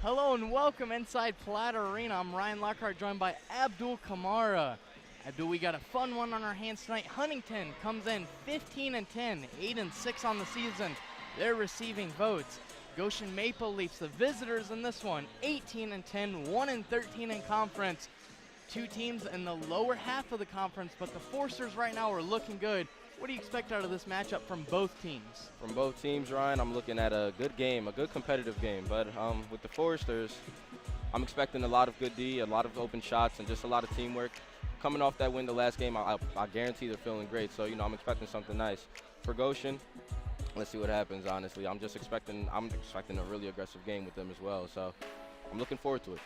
Hello and welcome inside Platt Arena. I'm Ryan Lockhart, joined by Abdul Kamara. Abdul, we got a fun one on our hands tonight. Huntington comes in 15-10, 8-6 on the season. They're receiving votes. Goshen Maple Leafs, the visitors in this one, 18-10, 1-13 in conference. Two teams in the lower half of the conference, but the Forsters right now are looking good. What do you expect out of this matchup from both teams? From both teams, Ryan, I'm looking at a good game, a good competitive game. But with the Foresters, I'm expecting a lot of good D, a lot of open shots, and just a lot of teamwork. Coming off that win the last game, I guarantee they're feeling great. So, I'm expecting something nice. For Goshen, let's see what happens, honestly. I'm expecting a really aggressive game with them as well. So I'm looking forward to it.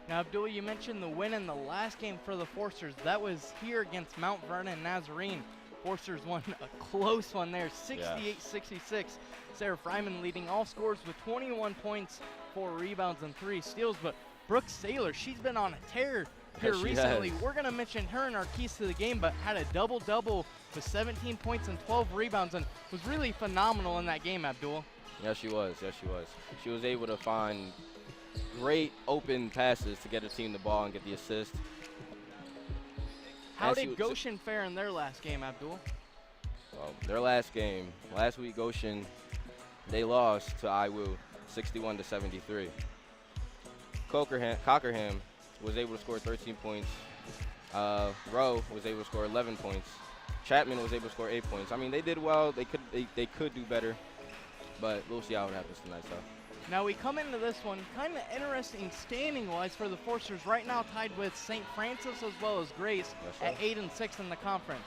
Now, Abdul, you mentioned the win in the last game for the Forsters. That was here against Mount Vernon Nazarene. Forsters won a close one there, 68-66. Sarah Fryman leading all scorers with 21 points, 4 rebounds, and 3 steals. But Brooke Saylor, she's been on a tear here recently. We're going to mention her in our keys to the game, but had a double-double with 17 points and 12 rebounds and was really phenomenal in that game, Abdul. Yes, she was. Yes, she was. She was able to find great open passes to get her team the ball and get the assist. How did Goshen fare in their last game, Abdul? Well, their last game, last week, Goshen, they lost to IWU 61-73. Cockerham was able to score 13 points. Rowe was able to score 11 points. Chapman was able to score 8 points. I mean, they did well. They could do better, but we'll see how it happens tonight. So. Now we come into this one kind of interesting standing-wise for the Forsters. Right now tied with St. Francis as well as Grace at 8-6 in the conference.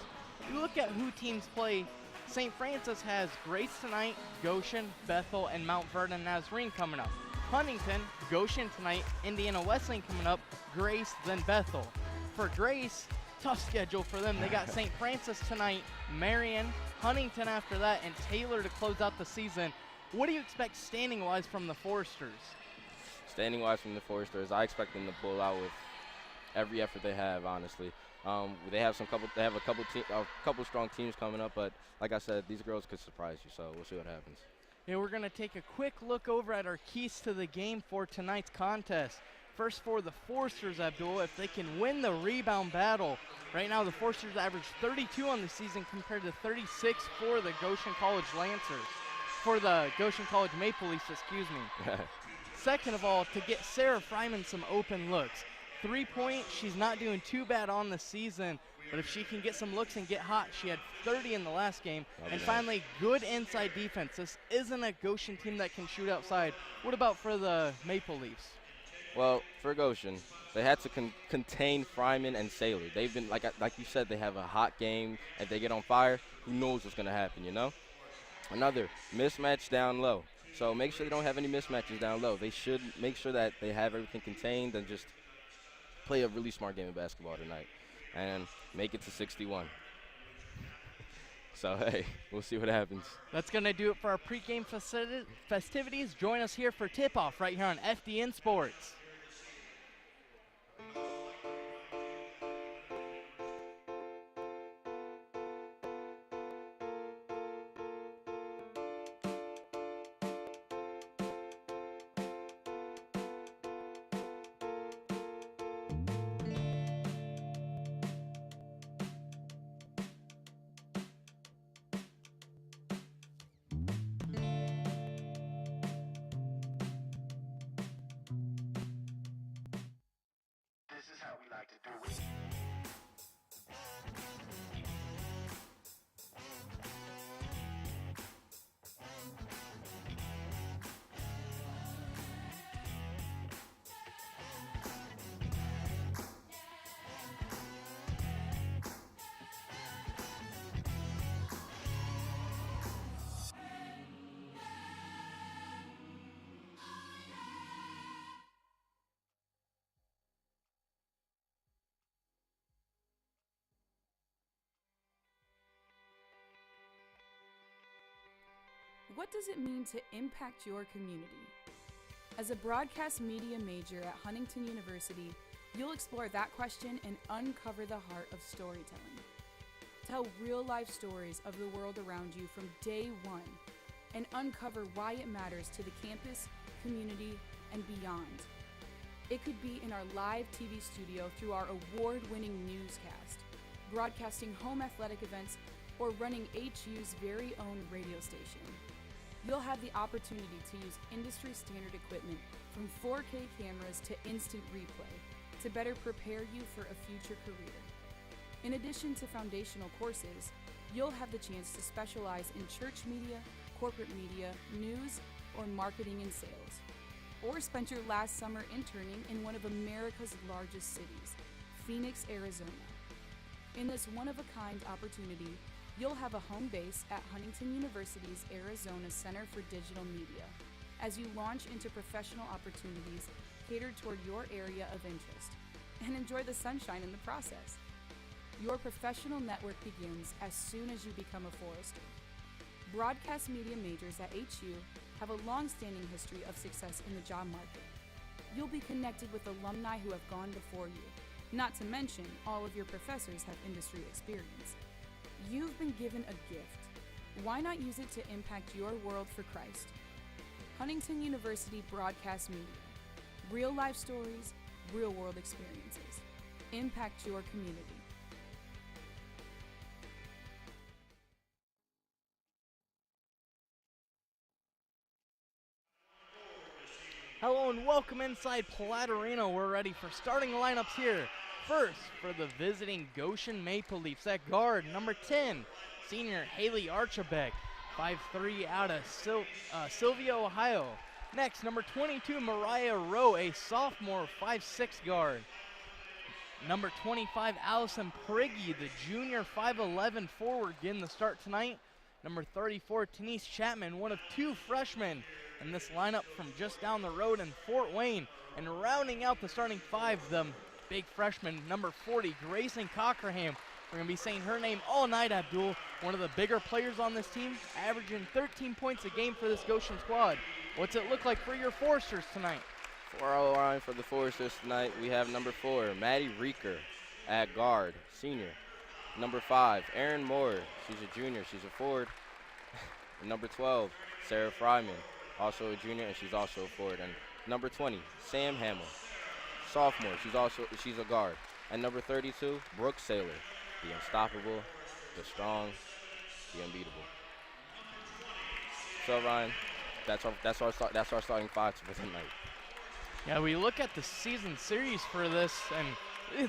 You look at who teams play. St. Francis has Grace tonight, Goshen, Bethel, and Mount Vernon Nazarene coming up. Huntington, Goshen tonight, Indiana Wesleyan coming up, Grace, then Bethel. For Grace, tough schedule for them. They got St. Francis tonight, Marion, Huntington after that, and Taylor to close out the season. What do you expect standing-wise from the Foresters? Standing-wise from the Foresters, I expect them to pull out with every effort they have. Honestly, they have a couple strong teams coming up, but like I said, these girls could surprise you. So we'll see what happens. Yeah, we're gonna take a quick look over at our keys to the game for tonight's contest. First for the Foresters, Abdul, if they can win the rebound battle. Right now, the Foresters average 32 on the season compared to 36 for the Goshen College Lancers. For the Goshen College Maple Leafs, excuse me. Second of all, to get Sarah Fryman some open looks. 3-point, she's not doing too bad on the season, but if she can get some looks and get hot, she had 30 in the last game. And finally, good inside defense. This isn't a Goshen team that can shoot outside. What about for the Maple Leafs? Well, for Goshen, they had to contain Fryman and Saylor. They've been, like you said, they have a hot game. If they get on fire, who knows what's going to happen, Another mismatch down low. So make sure they don't have any mismatches down low. They should make sure that they have everything contained and just play a really smart game of basketball tonight and make it to 61. So, hey, we'll see what happens. That's going to do it for our pregame festivities. Join us here for tip-off right here on FDN Sports. What does it mean to impact your community? As a broadcast media major at Huntington University, you'll explore that question and uncover the heart of storytelling. Tell real-life stories of the world around you from day one and uncover why it matters to the campus, community, and beyond. It could be in our live TV studio through our award-winning newscast, broadcasting home athletic events, or running HU's very own radio station. You'll have the opportunity to use industry-standard equipment from 4K cameras to instant replay to better prepare you for a future career. In addition to foundational courses, you'll have the chance to specialize in church media, corporate media, news, or marketing and sales. Or spend your last summer interning in one of America's largest cities, Phoenix, Arizona. In this one-of-a-kind opportunity, you'll have a home base at Huntington University's Arizona Center for Digital Media as you launch into professional opportunities catered toward your area of interest and enjoy the sunshine in the process. Your professional network begins as soon as you become a Forester. Broadcast media majors at HU have a long-standing history of success in the job market. You'll be connected with alumni who have gone before you, not to mention all of your professors have industry experience. You've been given a gift. Why not use it to impact your world for Christ? Huntington University Broadcast Media. Real life stories, real world experiences. Impact your community. Hello and welcome inside Platt Arena. We're ready for starting lineups here. First, for the visiting Goshen Maple Leafs at guard, number 10, senior Haley Archibek, 5'3", out of Sylvia, Ohio. Next, number 22, Mariah Rowe, a sophomore, 5'6" guard. Number 25, Allison Prigge, the junior, 5'11" forward, getting the start tonight. Number 34, Denise Chapman, one of two freshmen in this lineup from just down the road in Fort Wayne. And rounding out the starting five, the big freshman, number 40, Grayson Cockerham. We're going to be saying her name all night, Abdul. One of the bigger players on this team, averaging 13 points a game for this Goshen squad. What's it look like for your Foresters tonight? For our line for the Foresters tonight, we have number 4, Maddie Reeker at guard, senior. Number 5, Erin Moore. She's a junior. She's a forward. Number 12, Sarah Fryman, also a junior, and she's also a forward. And number 20, Sam Hamill, sophomore. She's a guard. And number 32, Brooke Saylor, the unstoppable, the strong, the unbeatable. So Ryan, that's our starting five for tonight. Yeah, we look at the season series for this, and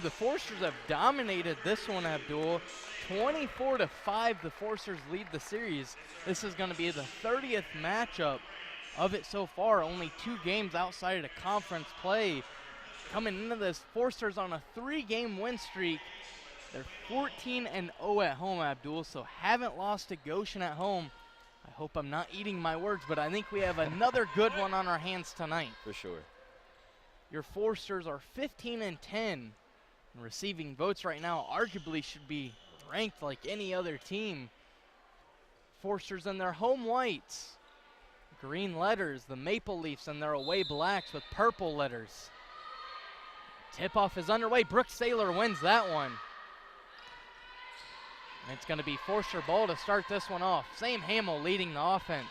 the Foresters have dominated this one, Abdul. 24-5, the Foresters lead the series. This is going to be the 30th matchup of it so far. Only 2 games outside of the conference play. Coming into this, Foresters on a 3-game win streak. They're 14-0 at home, Abdul, so haven't lost to Goshen at home. I hope I'm not eating my words, but I think we have another good one on our hands tonight. For sure. Your Foresters are 15-10. And receiving votes right now arguably should be ranked like any other team. Foresters in their home whites. Green letters, the Maple Leafs in their away blacks with purple letters. Tip-off is underway. Brooke Saylor wins that one. And it's going to be Forester ball to start this one off. Sam Hamill leading the offense.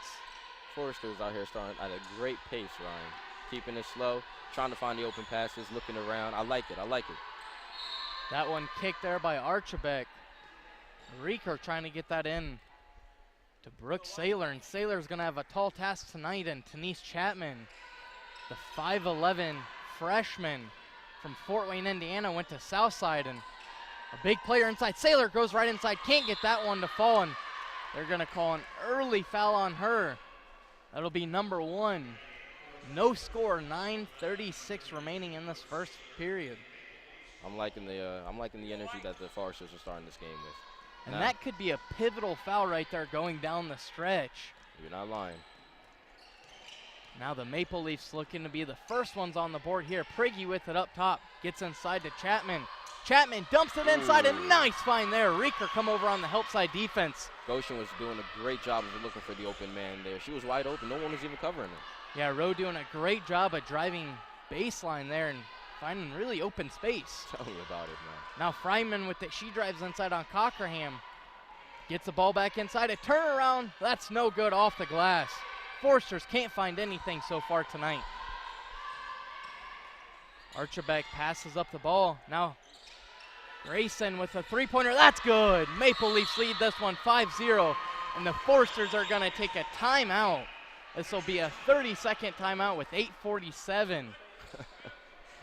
Foresters out here starting at a great pace, Ryan. Keeping it slow, trying to find the open passes, looking around. I like it. That one kicked there by Archibek. Reeker trying to get that in to Brooke Saylor, and Saylor's going to have a tall task tonight, and Denise Chapman, the 5'11" freshman from Fort Wayne, Indiana, went to Southside, and a big player inside. Saylor goes right inside, can't get that one to fall, and they're going to call an early foul on her. That'll be number 1. No score, 9:36 remaining in this first period. I'm liking the energy that the Foresters are starting this game with. And that could be a pivotal foul right there going down the stretch. You're not lying. Now the Maple Leafs looking to be the first ones on the board here. Prigge with it up top, gets inside to Chapman. Chapman dumps it inside, a nice find there. Reeker come over on the help side defense. Goshen was doing a great job of looking for the open man there. She was wide open, no one was even covering her. Yeah, Rowe doing a great job of driving baseline there and finding really open space. Tell me about it, man. Now Fryman with it, she drives inside on Cockerham. Gets the ball back inside, a turnaround, that's no good, off the glass. Foresters can't find anything so far tonight. Archibald passes up the ball. Now Grayson with a three-pointer. That's good. Maple Leafs lead this one 5-0. And the Forsters are going to take a timeout. This will be a 30-second timeout with 8:47.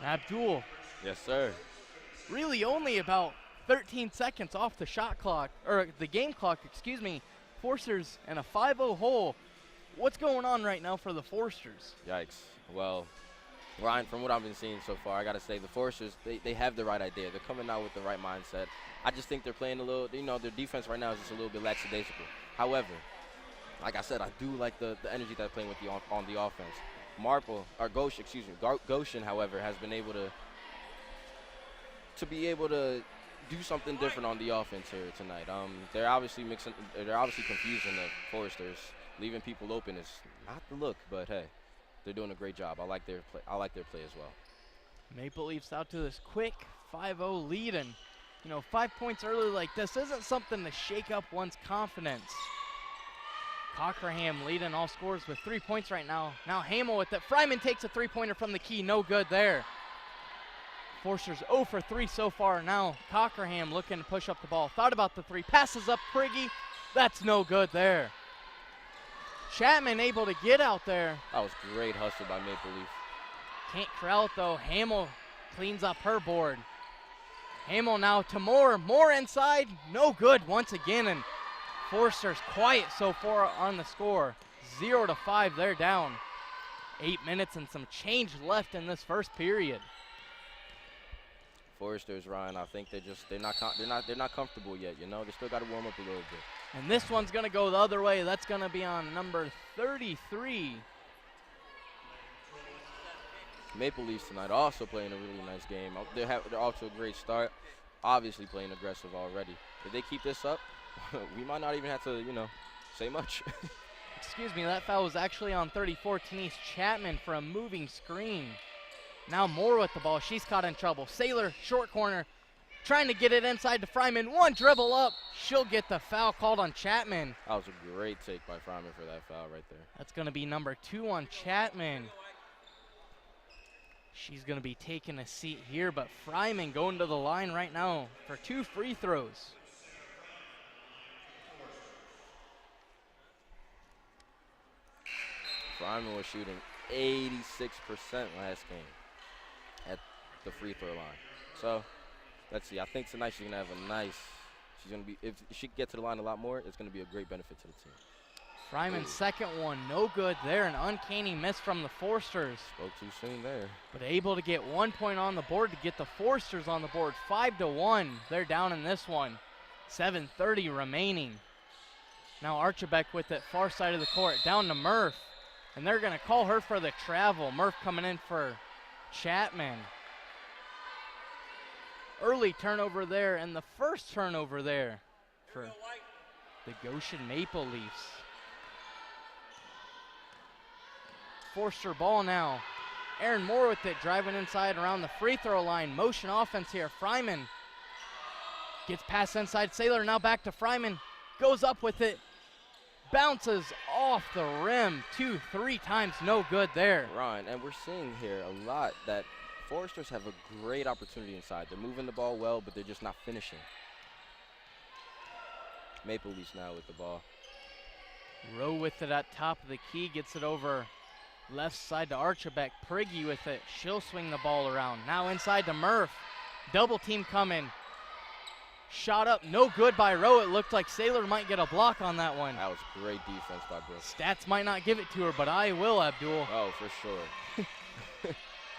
Abdul. Yes, sir. Really only about 13 seconds off the shot clock, or the game clock, excuse me. Forsters in a 5-0 hole. What's going on right now for the Forsters? Yikes. Well, Ryan, from what I've been seeing so far, I got to say the Forsters, they have the right idea. They're coming out with the right mindset. I just think they're playing a little, their defense right now is just a little bit lackadaisical. However, like I said, I do like the energy that they're playing with on the offense. Goshen, however, has been able to do something different on the offense here tonight. They're obviously confusing the Foresters. Leaving people open is not the look, but hey, they're doing a great job. I like their play as well. Maple Leafs out to this quick 5-0 lead, and 5 points early like this isn't something to shake up one's confidence. Cockerham leading all scores with 3 points right now. Now Hamel with it. Fryman takes a three-pointer from the key. No good there. Forsters 0 for 3 so far. Now Cockerham looking to push up the ball. Thought about the three. Passes up Priggy. That's no good there. Chapman able to get out there. That was great hustle by Maple Leaf. Can't corral it though. Hamel cleans up her board. Hamel now to Moore. Moore inside. No good once again. And Forsters quiet so far on the score. 0-5, they're down. 8 minutes and some change left in this first period. Foresters, Ryan, I think they're not comfortable yet. They still got to warm up a little bit. And this one's gonna go the other way. That's gonna be on number 33. Maple Leafs tonight also playing a really nice game. They're off to a great start. Obviously playing aggressive already. If they keep this up, we might not even have to, say much. Excuse me, that foul was actually on 34, Denise Chapman for a moving screen. Now Moore with the ball. She's caught in trouble. Saylor, short corner, trying to get it inside to Fryman. One dribble up. She'll get the foul called on Chapman. That was a great take by Fryman for that foul right there. That's going to be number 2 on Chapman. She's going to be taking a seat here, but Fryman going to the line right now for 2 free throws. Fryman was shooting 86% last game at the free throw line. So, let's see. I think tonight she's going to have if she can get to the line a lot more, it's going to be a great benefit to the team. Fryman's second one, no good there. An uncanny miss from the Forsters. Spoke too soon there. But able to get 1 point on the board to get the Forsters on the board. 5-1. They're down in this one. 7:30 remaining. Now Archibald with it, far side of the court, down to Murph. And they're going to call her for the travel. Murph coming in for Chapman. Early turnover there, and the first turnover there for the Goshen Maple Leafs. Forster ball now. Aaron Moore with it, driving inside around the free throw line. Motion offense here. Fryman gets past inside. Saylor now back to Fryman. Goes up with it. Bounces off the rim 2-3 times. No good there. Ryan, and we're seeing here a lot that Foresters have a great opportunity inside. They're moving the ball well, but they're just not finishing. Maple Leafs now with the ball. Rowe with it at top of the key. Gets it over left side to Archibald. Priggy with it. She'll swing the ball around. Now inside to Murph. Double team coming. Shot up, no good by Rowe. It looked like Saylor might get a block on that one. That was great defense by Brooks. Stats might not give it to her, but I will, Abdul. Oh, for sure.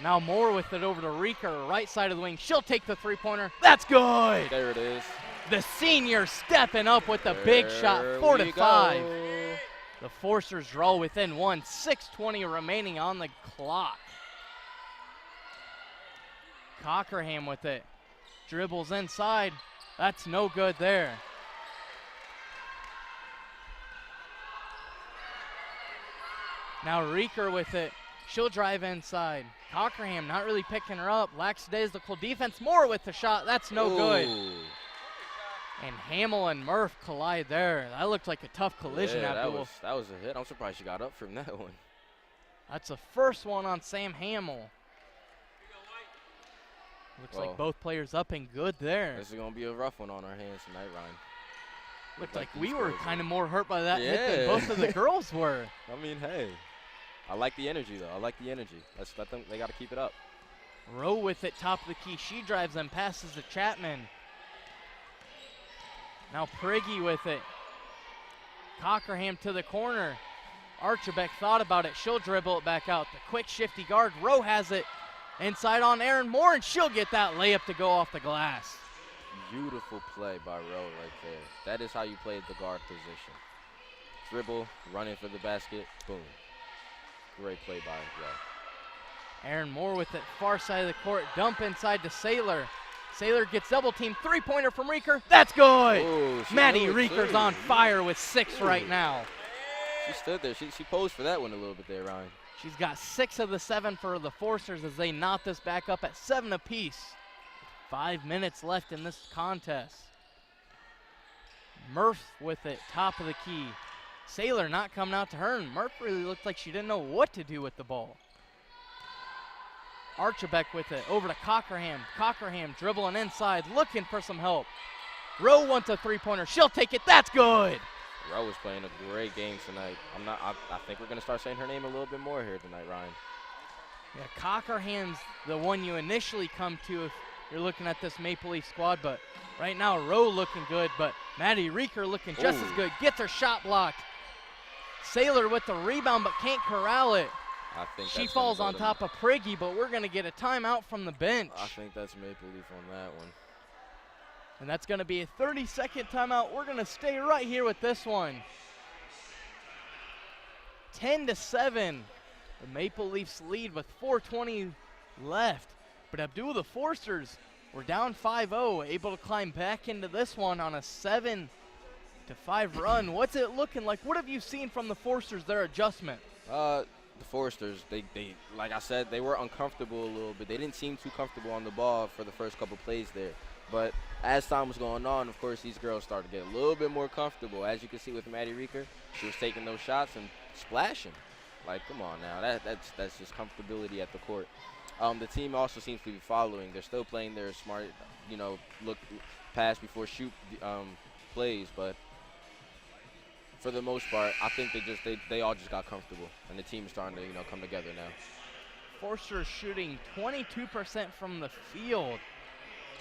Now Moore with it over to Reeker, right side of the wing. She'll take the three-pointer. That's good. There it is. The senior stepping up with the big shot, 4-5. The Forsters draw within one, 6:20 remaining on the clock. Cockerham with it. Dribbles inside. That's no good there. Now Reeker with it. She'll drive inside. Cockerham not really picking her up. Lackadaisical defense. Moore with the shot. That's no good. And Hamill and Murph collide there. That looked like a tough collision, yeah, Abdul. that was a hit. I'm surprised she got up from that one. That's the first one on Sam Hamill. Looks like both players up and good there. This is going to be a rough one on our hands tonight, Ryan. Looked like we were kind of more hurt by that hit than both of the girls were. I mean, hey, I like the energy, though. I like the energy. Let's let them. They got to keep it up. Rowe with it, top of the key. She drives and passes to Chapman. Now Priggy with it. Cockerham to the corner. Archerbeck thought about it. She'll dribble it back out. The quick shifty guard. Rowe has it inside on Aaron Moore, and she'll get that layup to go off the glass. Beautiful play by Rowe right there. That is how you play the guard position. Dribble, running for the basket, boom. Great play by Rowe. Aaron Moore with it, far side of the court, dump inside to Saylor. Saylor gets double teamed, three-pointer from Reeker. That's good! Ooh, Maddie Reeker's on fire with 6 right now. She stood there. She posed for that one a little bit there, Ryan. She's got 6 of the 7 for the Forcers as they knot this back up at 7 apiece. 5 minutes left in this contest. Murph with it, top of the key. Saylor not coming out to her, and Murph really looked like she didn't know what to do with the ball. Archerbeck with it, over to Cockerham. Cockerham dribbling inside, looking for some help. Rowe wants a three-pointer. She'll take it. That's good. Rowe is playing a great game tonight. I think we're going to start saying her name a little bit more here tonight, Ryan. Yeah, Cockerham's the one you initially come to if you're looking at this Maple Leaf squad, but right now Rowe looking good, but Maddie Reeker looking just as good. Gets her shot blocked. Saylor with the rebound, but can't corral it. I think she falls on top of Priggy, but we're going to get a timeout from the bench. I think that's Maple Leaf on that one. And that's going to be a 30-second timeout. We're going to stay right here with this one. 10-7. The Maple Leafs lead with 4:20 left. But Abdul, the Forcers, were down 5-0, able to climb back into this one on a 7-5 run. What's it looking like? What have you seen from the Forcers, their adjustment? The Foresters, they like I said, they were uncomfortable a little bit. They didn't seem too comfortable on the ball for the first couple plays there. But as time was going on, of course, these girls started to get a little bit more comfortable. As you can see with Maddie Reeker, she was taking those shots and splashing. Like, come on now, that's just comfortability at the court. The team also seems to be following. They're still playing their smart, look, pass before shoot plays, but for the most part, I think they all just got comfortable, and the team is starting to come together now. Forster shooting 22% from the field,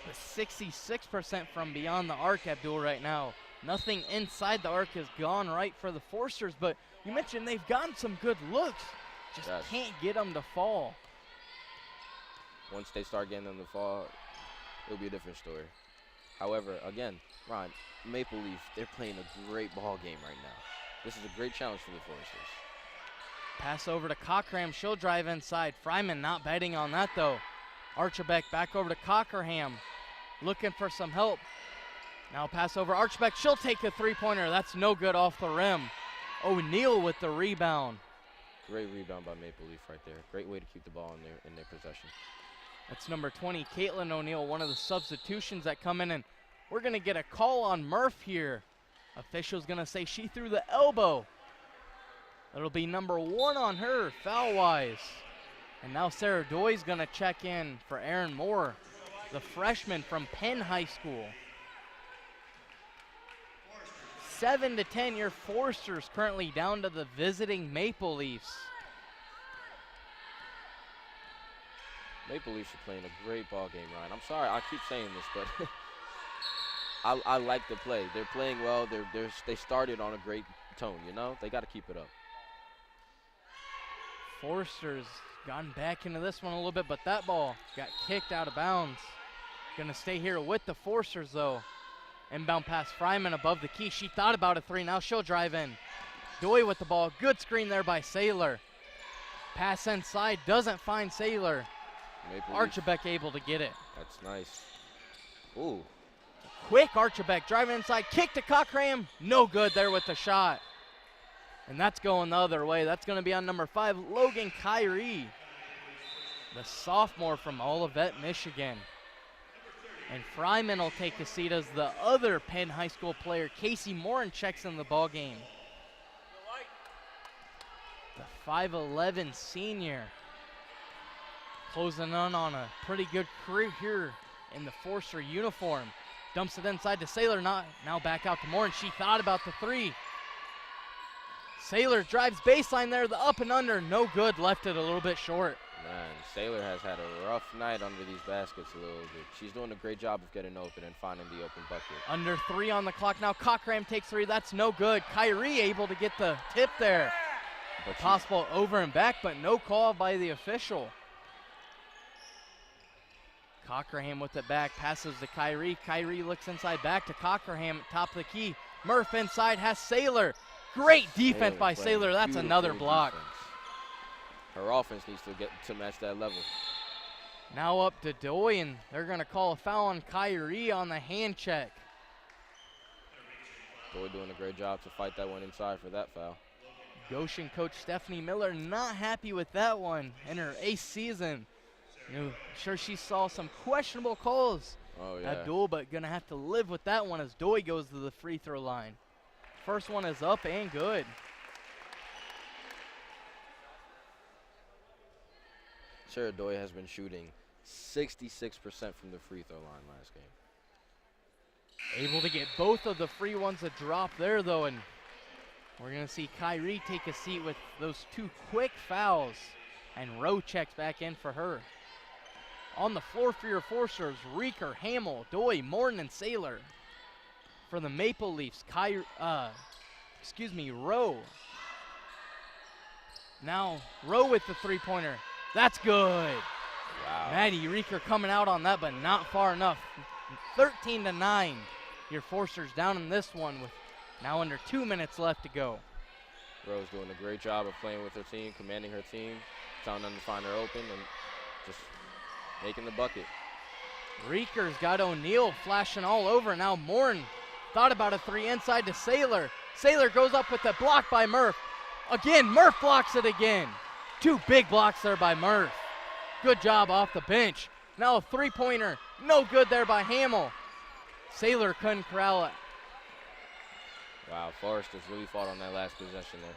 with 66% from beyond the arc, Abdul, right now. Nothing inside the arc has gone right for the Forsters, but you mentioned they've gotten some good looks. Just can't get them to fall. Once they start getting them to fall, it'll be a different story. However, again, Ron, Maple Leaf, they're playing a great ball game right now. This is a great challenge for the Foresters. Pass over to Cockerham. She'll drive inside. Fryman not betting on that, though. Archerbeck back over to Cockerham. Looking for some help. Now pass over Archerbeck. She'll take a three-pointer. That's no good off the rim. O'Neal with the rebound. Great rebound by Maple Leaf right there. Great way to keep the ball in their possession. That's number 20, Caitlin O'Neal, one of the substitutions that come in, and we're going to get a call on Murph here. Official's going to say she threw the elbow. It'll be number 1 on her, foul-wise. And now Sarah Doy's going to check in for Aaron Moore, the freshman from Penn High School. 7-10, your Forsters currently down to the visiting Maple Leafs. Maple Leafs are playing a great ball game, Ryan. I'm sorry, I keep saying this, but I like the play. They're playing well. They started on a great tone, They got to keep it up. Forster's gotten back into this one a little bit, but that ball got kicked out of bounds. Going to stay here with the Forsters, though. Inbound pass, Fryman above the key. She thought about a three. Now she'll drive in. Doy with the ball. Good screen there by Saylor. Pass inside. Doesn't find Saylor. Archerbeck able to get it. That's nice. Ooh. Quick Archerbeck driving inside. Kick to Cockerham. No good there with the shot. And that's going the other way. That's going to be on number 5, Logan Kyrie, the sophomore from Olivet, Michigan. And Fryman will take a seat as the other Penn High School player, Casey Morin, checks in the ball game. The 5'11 senior. closing in on a pretty good career here in the Forster uniform. Dumps it inside to Saylor, now back out to Moore, and she thought about the three. Saylor drives baseline there, the up and under, no good, left it a little bit short. Man, Saylor has had a rough night under these baskets a little bit. She's doing a great job of getting open and finding the open bucket. Under 3 on the clock now. Cockerham takes 3. That's no good. Kyrie able to get the tip there. But Possible over and back, but no call by the official. Cockerham with it back. Passes to Kyrie. Kyrie looks inside back to Cockerham at top of the key. Murph inside has Saylor. Great defense by Saylor. That's another block. Defense. Her offense needs to get to match that level. Now up to Doy, and they're going to call a foul on Kyrie on the hand check. Doy doing a great job to fight that one inside for that foul. Goshen coach Stephanie Miller not happy with that one in her 8th season. I'm sure she saw some questionable calls at Doy, but going to have to live with that one as Doy goes to the free throw line. First one is up and good. Sarah Doy has been shooting 66% from the free throw line last game. Able to get both of the free ones to drop there, though, and we're going to see Kyrie take a seat with those 2 quick fouls, and Rowe checks back in for her. On the floor for your Forsters, Reeker, Hamill, Doy, Morton, and Saylor. For the Maple Leafs, Rowe. Now, Rowe with the three-pointer. That's good. Wow. Maddie Reeker coming out on that, but not far enough. 13-9. Your Forsters down in this one with now under 2 minutes left to go. Rowe's doing a great job of playing with her team, commanding her team, telling them to find her open, and just making the bucket. Reeker's got O'Neal flashing all over. Now Morton thought about a 3 inside to Saylor. Saylor goes up with a block by Murph. Again, Murph blocks it again. 2 big blocks there by Murph. Good job off the bench. Now a 3-pointer. No good there by Hamill. Saylor couldn't corral it. Wow, Forrester's really fought on that last possession there.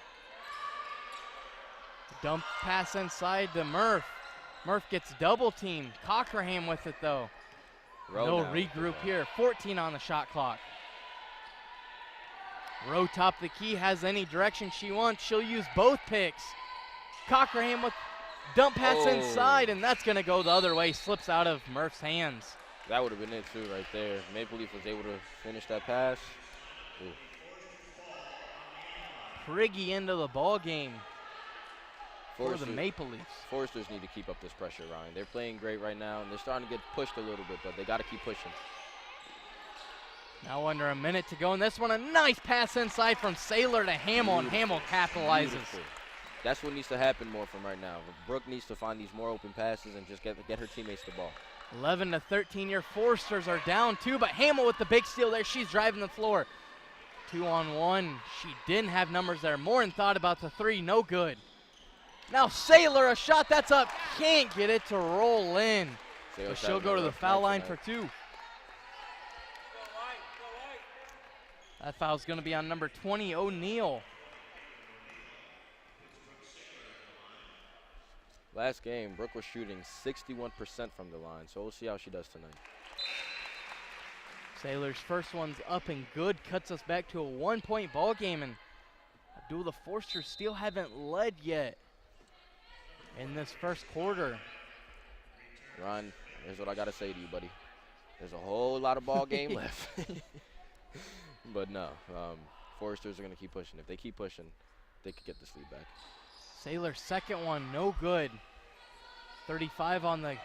Dump pass inside to Murph. Murph gets double teamed. Cockerham with it though. No regroup here. 14 on the shot clock. Rowe top the key, has any direction she wants. She'll use both picks. Cockerham with dump pass inside, and that's going to go the other way. Slips out of Murph's hands. That would have been it too right there. Maple Leaf was able to finish that pass. Ooh. Priggy into the ball game for the Maple Leafs. Foresters need to keep up this pressure, Ryan. They're playing great right now, and they're starting to get pushed a little bit, but they got to keep pushing. Now under a minute to go in this one. A nice pass inside from Saylor to Hamill, and Hamill capitalizes. Beautiful. That's what needs to happen more from right now. Brooke needs to find these more open passes and just get her teammates the ball. 11-13, your Forsters are down 2, but Hamill with the big steal there. She's driving the floor. 2-on-1. She didn't have numbers there. Morin thought about the 3, no good. Now Saylor, a shot that's up. Can't get it to roll in. So she'll go to the foul line for 2. That foul's going to be on number 20, O'Neal. Last game, Brooke was shooting 61% from the line, so we'll see how she does tonight. Saylor's first one's up and good, cuts us back to a 1-point ball game, and Abdul, the Forsters still haven't led yet in this first quarter. Ron, here's what I got to say to you, buddy. There's a whole lot of ball game left. But no, Foresters are going to keep pushing. If they keep pushing, they could get this lead back. Saylor's second one, no good. 35 on the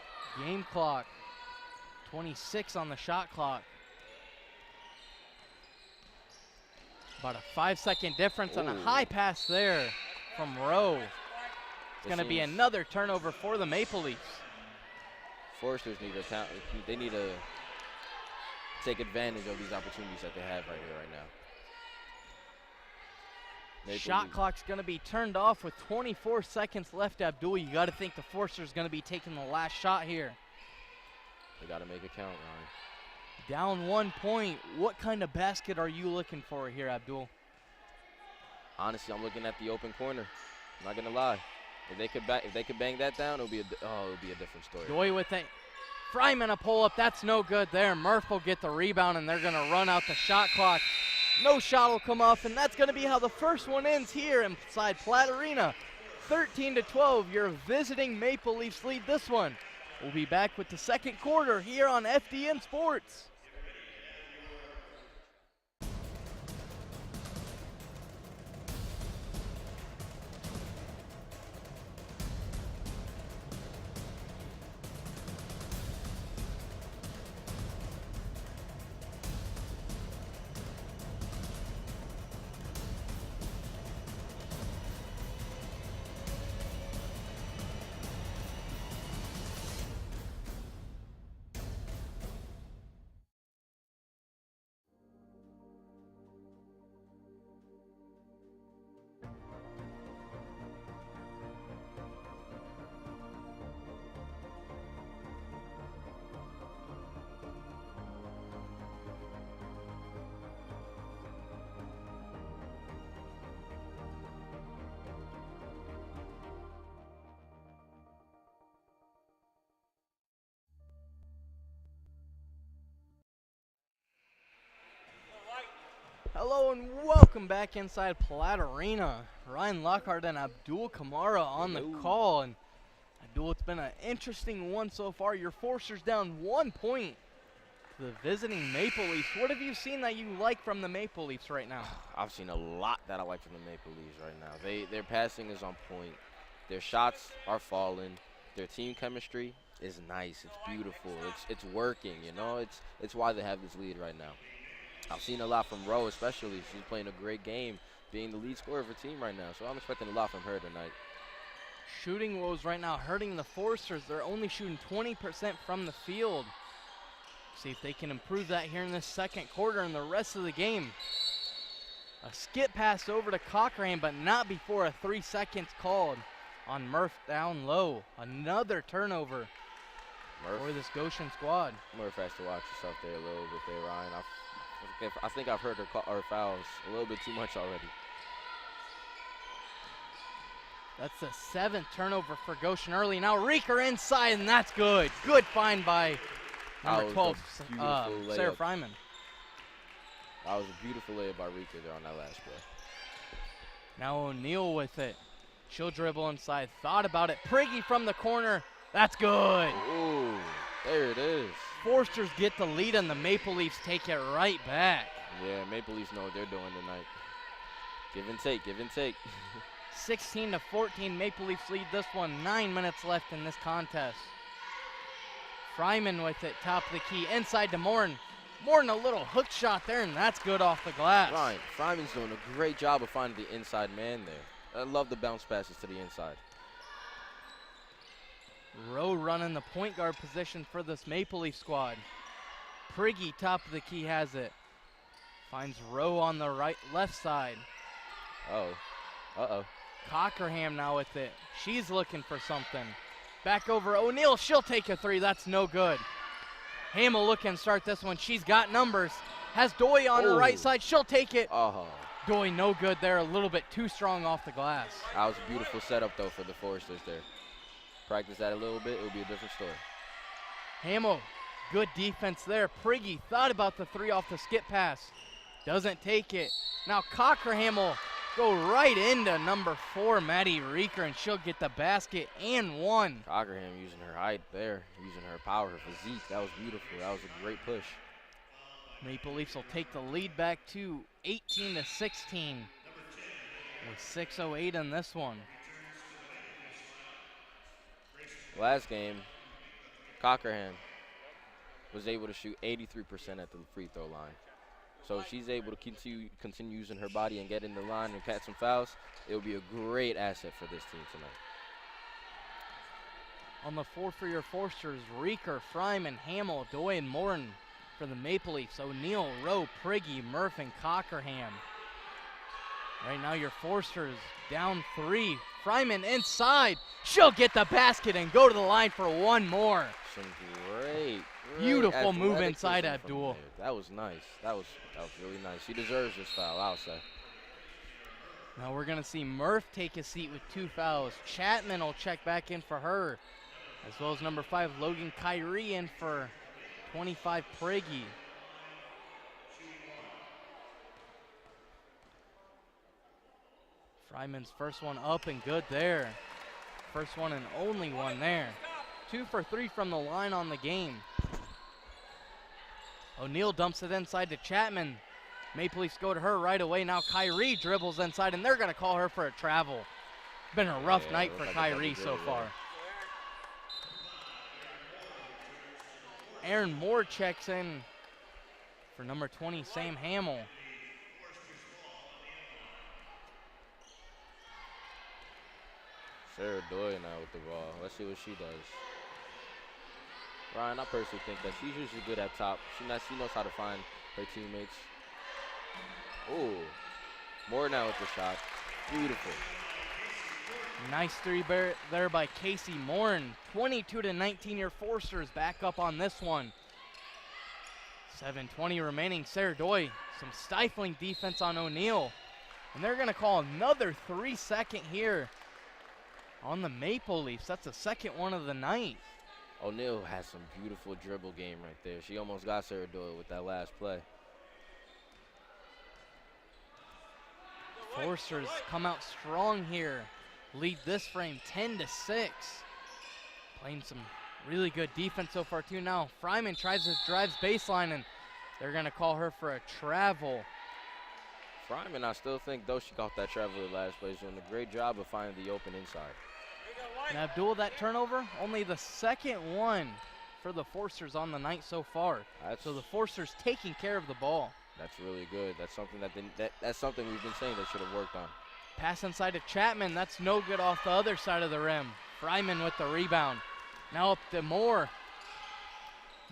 game clock. 26 on the shot clock. About a 5-second difference on a high pass there from Rowe. It's going to be another turnover for the Maple Leafs. Foresters need to take advantage of these opportunities that they have right here, right now. Shot clock's going to be turned off with 24 seconds left, Abdul. You got to think the Forsters going to be taking the last shot here. They got to make it count, Ryan. Down 1 point. What kind of basket are you looking for here, Abdul? Honestly, I'm looking at the open corner. I'm not going to lie. If they could bang that down, it'll be a different story. Doi with it. Fryman a pull-up. That's no good there. Murph will get the rebound, and they're going to run out the shot clock. No shot will come off, and that's going to be how the first one ends here inside Platt Arena. 13-12, your visiting Maple Leafs lead this one. We'll be back with the second quarter here on FDN Sports. Hello and welcome back inside Platt Arena. Ryan Lockhart and Abdul Kamara on the call. And Abdul, it's been an interesting one so far. Your Forcers down 1 point to the visiting Maple Leafs. What have you seen that you like from the Maple Leafs right now? I've seen a lot that I like from the Maple Leafs right now. Their passing is on point. Their shots are falling. Their team chemistry is nice. It's beautiful. It's working, you know. It's why they have this lead right now. I've seen a lot from Rowe, especially. She's playing a great game, being the lead scorer of her team right now. So I'm expecting a lot from her tonight. Shooting woes right now hurting the Forcers. They're only shooting 20% from the field. See if they can improve that here in this second quarter and the rest of the game. A skip pass over to Cochrane, but not before a 3 seconds called on Murph down low. Another turnover for this Goshen squad. Murph has to watch herself there a little bit there, Ryan. I think I've heard her fouls a little bit too much already. That's the 7th turnover for Goshen early. Now Reeker inside, and that's good. Good find by number 12, Sarah Fryman. That was a beautiful layup by Reeker there on that last play. Now O'Neal with it. She'll dribble inside. Thought about it. Priggy from the corner. That's good. Ooh, there it is. Forsters get the lead, and the Maple Leafs take it right back. Yeah, Maple Leafs know what they're doing tonight. Give and take, give and take. 16-14, Maple Leafs lead this one. 9 minutes left in this contest. Fryman with it, top of the key, inside to Morton. Morton a little hook shot there, and that's good off the glass. Ryan, Fryman's doing a great job of finding the inside man there. I love the bounce passes to the inside. Rowe running the point guard position for this Maple Leaf squad. Priggy, top of the key, has it. Finds Rowe on the left side. Uh-oh. Cockerham now with it. She's looking for something. Back over O'Neal. She'll take a three. That's no good. Hamill looking to start this one. She's got numbers. Has Doi on her right side. She'll take it. Doi no good there. A little bit too strong off the glass. That was a beautiful setup, though, for the Foresters there. Practice that a little bit, it would be a different story. Hamill, good defense there. Priggy thought about the three off the skip pass. Doesn't take it. Now Cockerham will go right into number 4, Maddie Reeker, and she'll get the basket and one. Cockerham using her height there, using her power, her physique. That was beautiful. That was a great push. Maple Leafs will take the lead back to 18-16 with 6:08 in this one. Last game, Cockerham was able to shoot 83% at the free throw line. So if she's able to continue using her body and get in the line and catch some fouls, it will be a great asset for this team tonight. On the floor for your Forsters, Reeker, Fryman, Hamill, Doi, and Morton. For the Maple Leafs, O'Neal, Rowe, Priggy, Murph, and Cockerham. Right now your Forsters down 3. Fryman inside. She'll get the basket and go to the line for one more. Some great beautiful move inside Abdul. That was nice. That was really nice. She deserves this foul, I'll say. Now we're going to see Murph take a seat with 2 fouls. Chapman will check back in for her, as well as number 5, Logan Kyrie, in for 25, Priggy. Fryman's first one up and good there. First one and only one there. 2 for 3 from the line on the game. O'Neal dumps it inside to Chapman. Maple Leafs go to her right away. Now Kyrie dribbles inside, and they're going to call her for a travel. Been a rough night for Kyrie so far. Aaron Moore checks in for number 20, Sam Hamill. Sarah Doyle now with the ball. Let's see what she does. Ryan, I personally think that she's usually good at top. She knows how to find her teammates. Ooh, Moore now with the shot. Beautiful. Nice three there by Casey Morin. 22-19, your Forsters back up on this one. 7:20 remaining. Sarah Doy, some stifling defense on O'Neal. And they're going to call another 3-second here on the Maple Leafs. That's the second one of the night. O'Neal has some beautiful dribble game right there. She almost got Sarah Doyle with that last play. Forsters come out strong here. Lead this frame 10-6. Playing some really good defense so far too. Now Fryman drives baseline, and they're going to call her for a travel. Fryman, I still think, though she got that travel the last place, doing a great job of finding the open inside. And Abdul, that turnover, only the second one for the Forsters on the night so far. So the Forsters taking care of the ball. That's really good. That's something that's something we've been saying they should have worked on. Pass inside to Chapman. That's no good off the other side of the rim. Fryman with the rebound. Now up to Moore.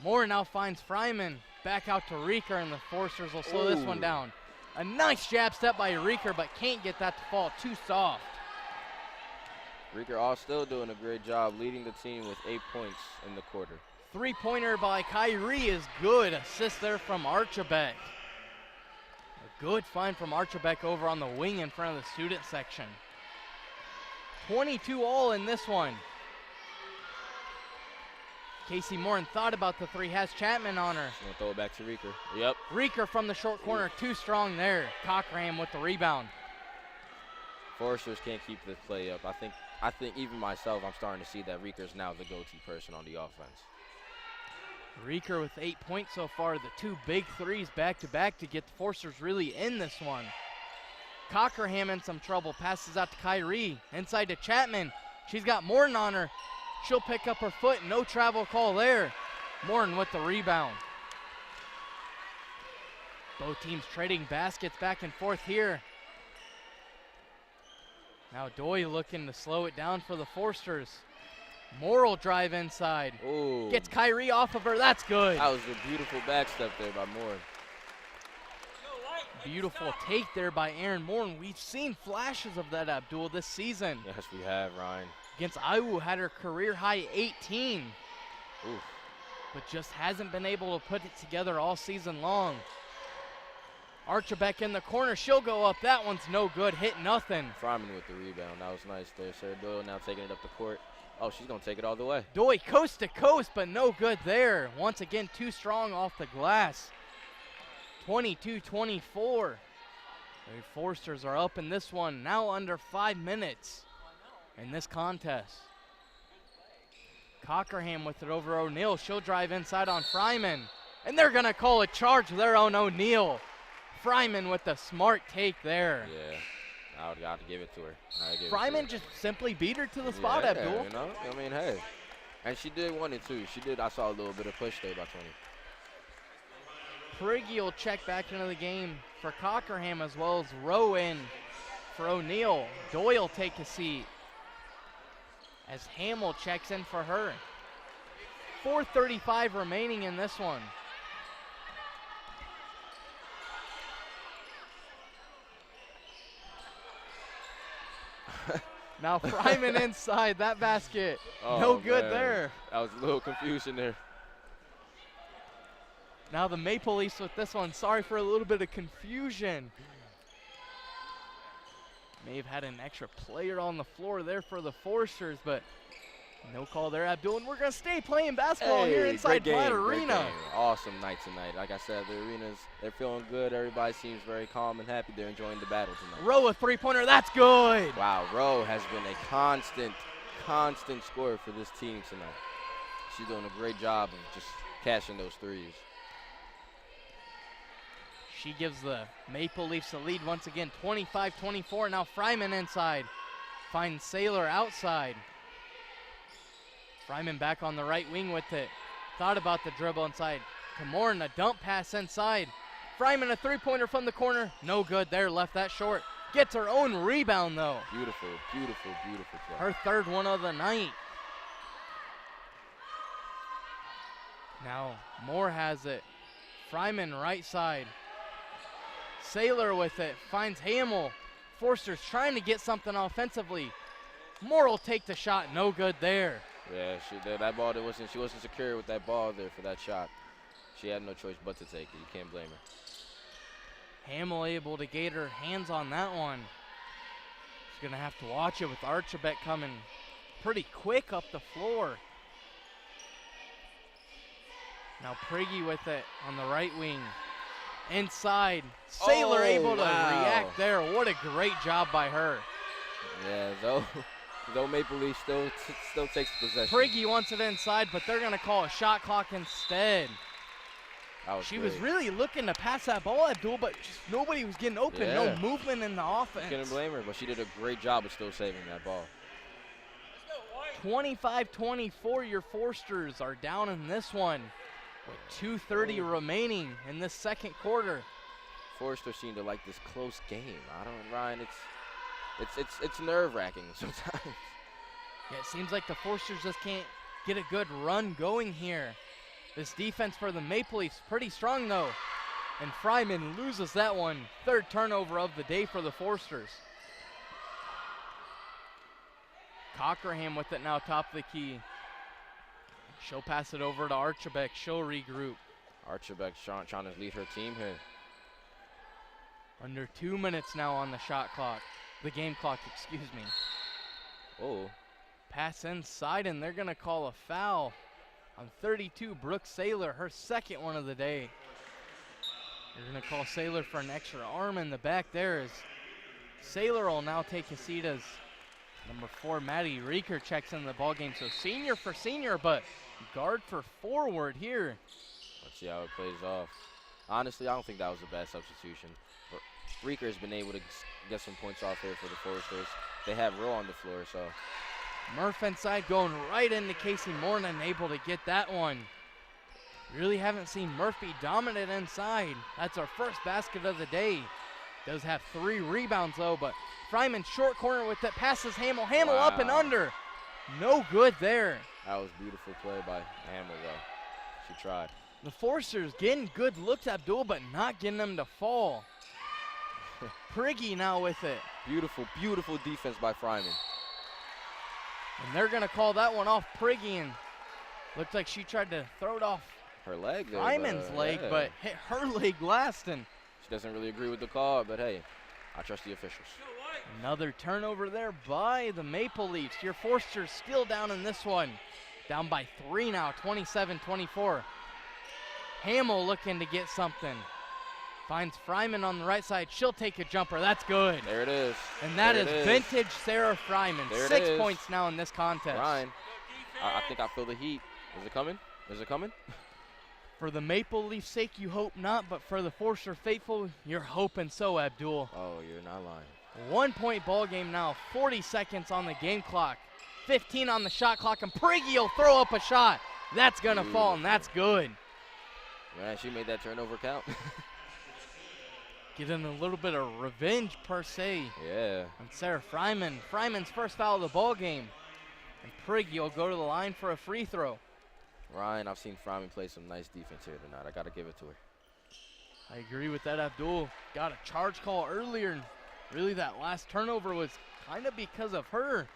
Moore now finds Fryman. Back out to Reeker, and the Forsters will slow this one down. A nice jab step by Reeker, but can't get that to fall. Too soft. Reeker all still doing a great job leading the team with 8 points in the quarter. Three-pointer by Kyrie is good. Assist there from Archibek. A good find from Archibek over on the wing in front of the student section. 22 all in this one. Casey Morin thought about the three, has Chapman on her. She's gonna throw it back to Reeker. Yep. Reeker from the short corner, too strong there. Cochran with the rebound. Forsters can't keep this play up. I think even myself, I'm starting to see that Reeker's now the go-to person on the offense. Reeker with 8 points so far. The two big threes back-to-back to get the Forsters really in this one. Cockerham in some trouble. Passes out to Kyrie. Inside to Chapman. She's got Morton on her. She'll pick up her foot. No travel call there. Morton with the rebound. Both teams trading baskets back and forth here. Now Doyle looking to slow it down for the Forsters. Moore will drive inside. Ooh. Gets Kyrie off of her. That's good. That was a beautiful back step there by Moore. Beautiful take there by Aaron Moore. And we've seen flashes of that, Abdul, this season. Yes, we have, Ryan. Against Iowa, had her career high 18. Oof. But just hasn't been able to put it together all season long. Archibek in the corner. She'll go up. That one's no good. Hit nothing. Fryman with the rebound. That was nice there. Sarah Doyle now taking it up the court. Oh, she's going to take it all the way. Doyle coast to coast, but no good there. Once again, too strong off the glass. 22-24. The Forsters are up in this one. Now under 5 minutes in this contest. Cockerham with it over O'Neal. She'll drive inside on Fryman. And they're going to call a charge there on O'Neal. Fryman with the smart take there. Yeah, I would got to give it to her. Fryman just simply beat her to the spot, Abdul. You know, I mean, hey. And she did 1 and 2. I saw a little bit of push there by 20. Priggy will check back into the game for Cockerham, as well as Rowan for O'Neal. Doyle take a seat as Hamill checks in for her. 4:35 remaining in this one. Now Fryman inside that basket. No good there. That was a little confusion there. Now the Maple Leafs with this one. Sorry for a little bit of confusion. May have had an extra player on the floor there for the Forsters, but no call there, Abdul. And we're going to stay playing basketball here inside Platt Arena. Awesome night tonight. Like I said, the arenas, they're feeling good. Everybody seems very calm and happy. They're enjoying the battle tonight. Rowe a three-pointer. That's good. Wow, Rowe has been a constant scorer for this team tonight. She's doing a great job of just cashing those threes. She gives the Maple Leafs the lead once again, 25-24. Now Fryman inside. Finds Saylor outside. Fryman back on the right wing with it. Thought about the dribble inside. Camoran, a dump pass inside. Fryman, a three-pointer from the corner. No good there, left that short. Gets her own rebound, though. Beautiful, beautiful, beautiful play. Her third one of the night. Now Moore has it. Fryman right side. Saylor with it, finds Hamill. Forster's trying to get something offensively. Moore will take the shot, no good there. Yeah, that ball, she wasn't secure with that ball there for that shot. She had no choice but to take it. You can't blame her. Hamill able to get her hands on that one. She's going to have to watch it with Archibek coming pretty quick up the floor. Now Prigge with it on the right wing. Inside, Saylor able to react there. What a great job by her. Yeah, though Maple Leaf still takes possession. Prigge wants it inside, but they're going to call a shot clock instead. She was really looking to pass that ball, Abdul, but just nobody was getting open. Yeah. No movement in the offense. Couldn't blame her, but she did a great job of still saving that ball. 25-24, your Forsters are down in this one. With 2:30 remaining in this second quarter. Forster seemed to like this close game. Ryan, it's nerve-wracking sometimes. Yeah, it seems like the Forsters just can't get a good run going here. This defense for the Maple Leafs pretty strong though. And Fryman loses that one. Third turnover of the day for the Forsters. Cockerham with it now top of the key. She'll pass it over to Archibek. She'll regroup. Archibek trying to lead her team here. Under 2 minutes now on the shot clock. The game clock, excuse me. Oh. Pass inside, and they're going to call a foul on 32, Brooke Saylor, her second one of the day. They're going to call Saylor for an extra arm in the back there as Saylor will now take a seat as number 4, Maddie Reeker checks in the ball game. So senior for senior, but guard for forward here. Let's see how it plays off. Honestly, I don't think that was a bad substitution. But Reeker has been able to get some points off here for the Forsters. They have Rowe on the floor, so. Murph inside going right into Casey Morton, able to get that one. Really haven't seen Murph be dominant inside. That's our first basket of the day. Does have 3 rebounds though, but Fryman short corner with it, passes Hamill. Hamill up and under. No good there. That was beautiful play by Hamill though. She tried. The Forsters getting good looks, Abdul, but not getting them to fall. Prigge now with it. Beautiful, beautiful defense by Fryman. And they're going to call that one off Prigge, and looks like she tried to throw it off her leg there, Fryman's leg, but hit her leg last, and she doesn't really agree with the call, but hey, I trust the officials. Another turnover there by the Maple Leafs. Your Forsters still down in this one. Down by 3 now, 27-24. Hamill looking to get something. Finds Fryman on the right side. She'll take a jumper. That's good. There it is. And that is vintage Sarah Fryman. 6 points now in this contest. Ryan, I think I feel the heat. Is it coming? Is it coming? For the Maple Leafs' sake, you hope not, but for the Forster faithful, you're hoping so, Abdul. Oh, you're not lying. 1 point ball game now, 40 seconds on the game clock, 15 on the shot clock, and Prigge will throw up a shot. That's going to fall, and that's good. Man, she made that turnover count. Getting a little bit of revenge, per se. Yeah. And Sarah Fryman. Fryman's first foul of the ball game. And Prigge will go to the line for a free throw. Ryan, I've seen Fryman play some nice defense here tonight. I got to give it to her. I agree with that, Abdul. Got a charge call earlier, and really that last turnover was kind of because of her.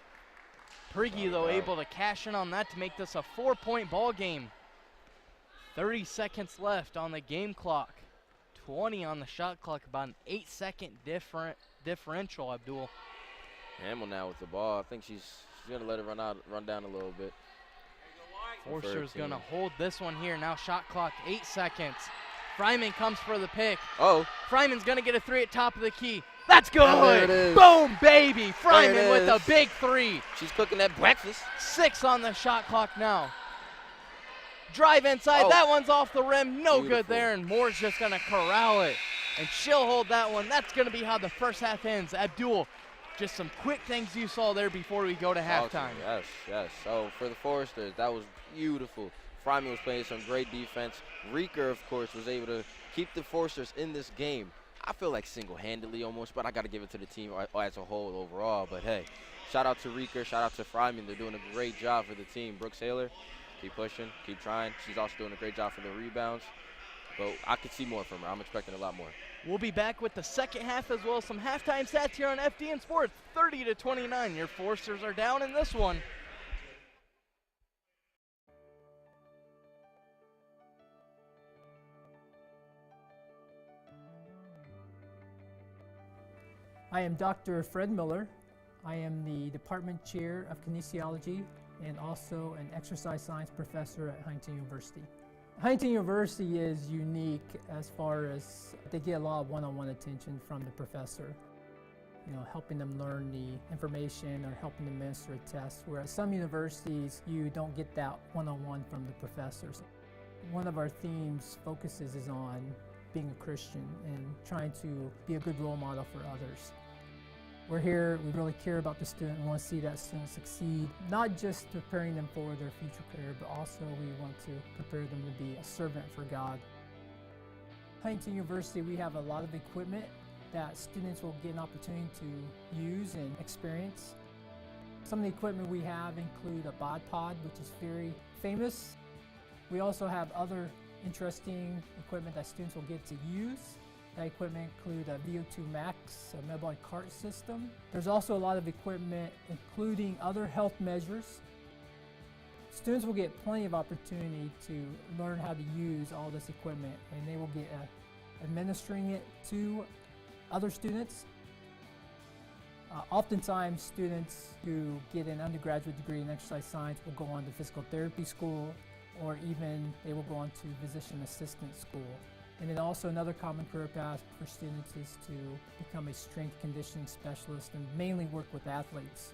Prigge, though, able to cash in on that to make this a 4-point ball game. 30 seconds left on the game clock. 20 on the shot clock, about an 8-second differential, Abdul. Hamill now with the ball. I think she's going to let it run down a little bit. Forster's going to hold this one here. Now shot clock, 8 seconds. Fryman comes for the pick. Oh. Fryman's going to get a 3 at top of the key. That's good. There it is. Boom, baby. Fryman with a big 3. She's cooking that breakfast. 6 on the shot clock now. Drive inside. Oh. That one's off the rim. No Beautiful. good there, and Moore's just going to corral it. And she'll hold that one. That's going to be how the first half ends. Abdul, just some quick things you saw there before we go to halftime. Yes, yes. So for the Foresters, that was beautiful. Fryman was playing some great defense. Reeker, of course, was able to keep the Foresters in this game. I feel like single-handedly almost, but I got to give it to the team as a whole overall. But, hey, shout out to Reeker, shout out to Fryman. They're doing a great job for the team. Brooke Saylor, keep pushing, keep trying. She's also doing a great job for the rebounds. But I could see more from her. I'm expecting a lot more. We'll be back with the second half as well as some halftime stats here on FDN Sports. 30-29. Your Foresters are down in this one. I am Dr. Fred Miller. I am the Department Chair of Kinesiology and also an exercise science professor at Huntington University. Huntington University is unique as far as they get a lot of one-on-one attention from the professor, helping them learn the information or helping them administer a test, whereas some universities you don't get that one-on-one from the professors. One of our themes focuses is on being a Christian and trying to be a good role model for others. We're here, we really care about the student, we want to see that student succeed, not just preparing them for their future career, but also we want to prepare them to be a servant for God. Huntington University, we have a lot of equipment that students will get an opportunity to use and experience. Some of the equipment we have include a bod pod, which is very famous. We also have other interesting equipment that students will get to use. That equipment includes a VO2 Max, a metabolic cart system. There's also a lot of equipment including other health measures. Students will get plenty of opportunity to learn how to use all this equipment, and they will get administering it to other students. Oftentimes students who get an undergraduate degree in exercise science will go on to physical therapy school, or even they will go on to physician assistant school. And then also another common career path for students is to become a strength conditioning specialist and mainly work with athletes.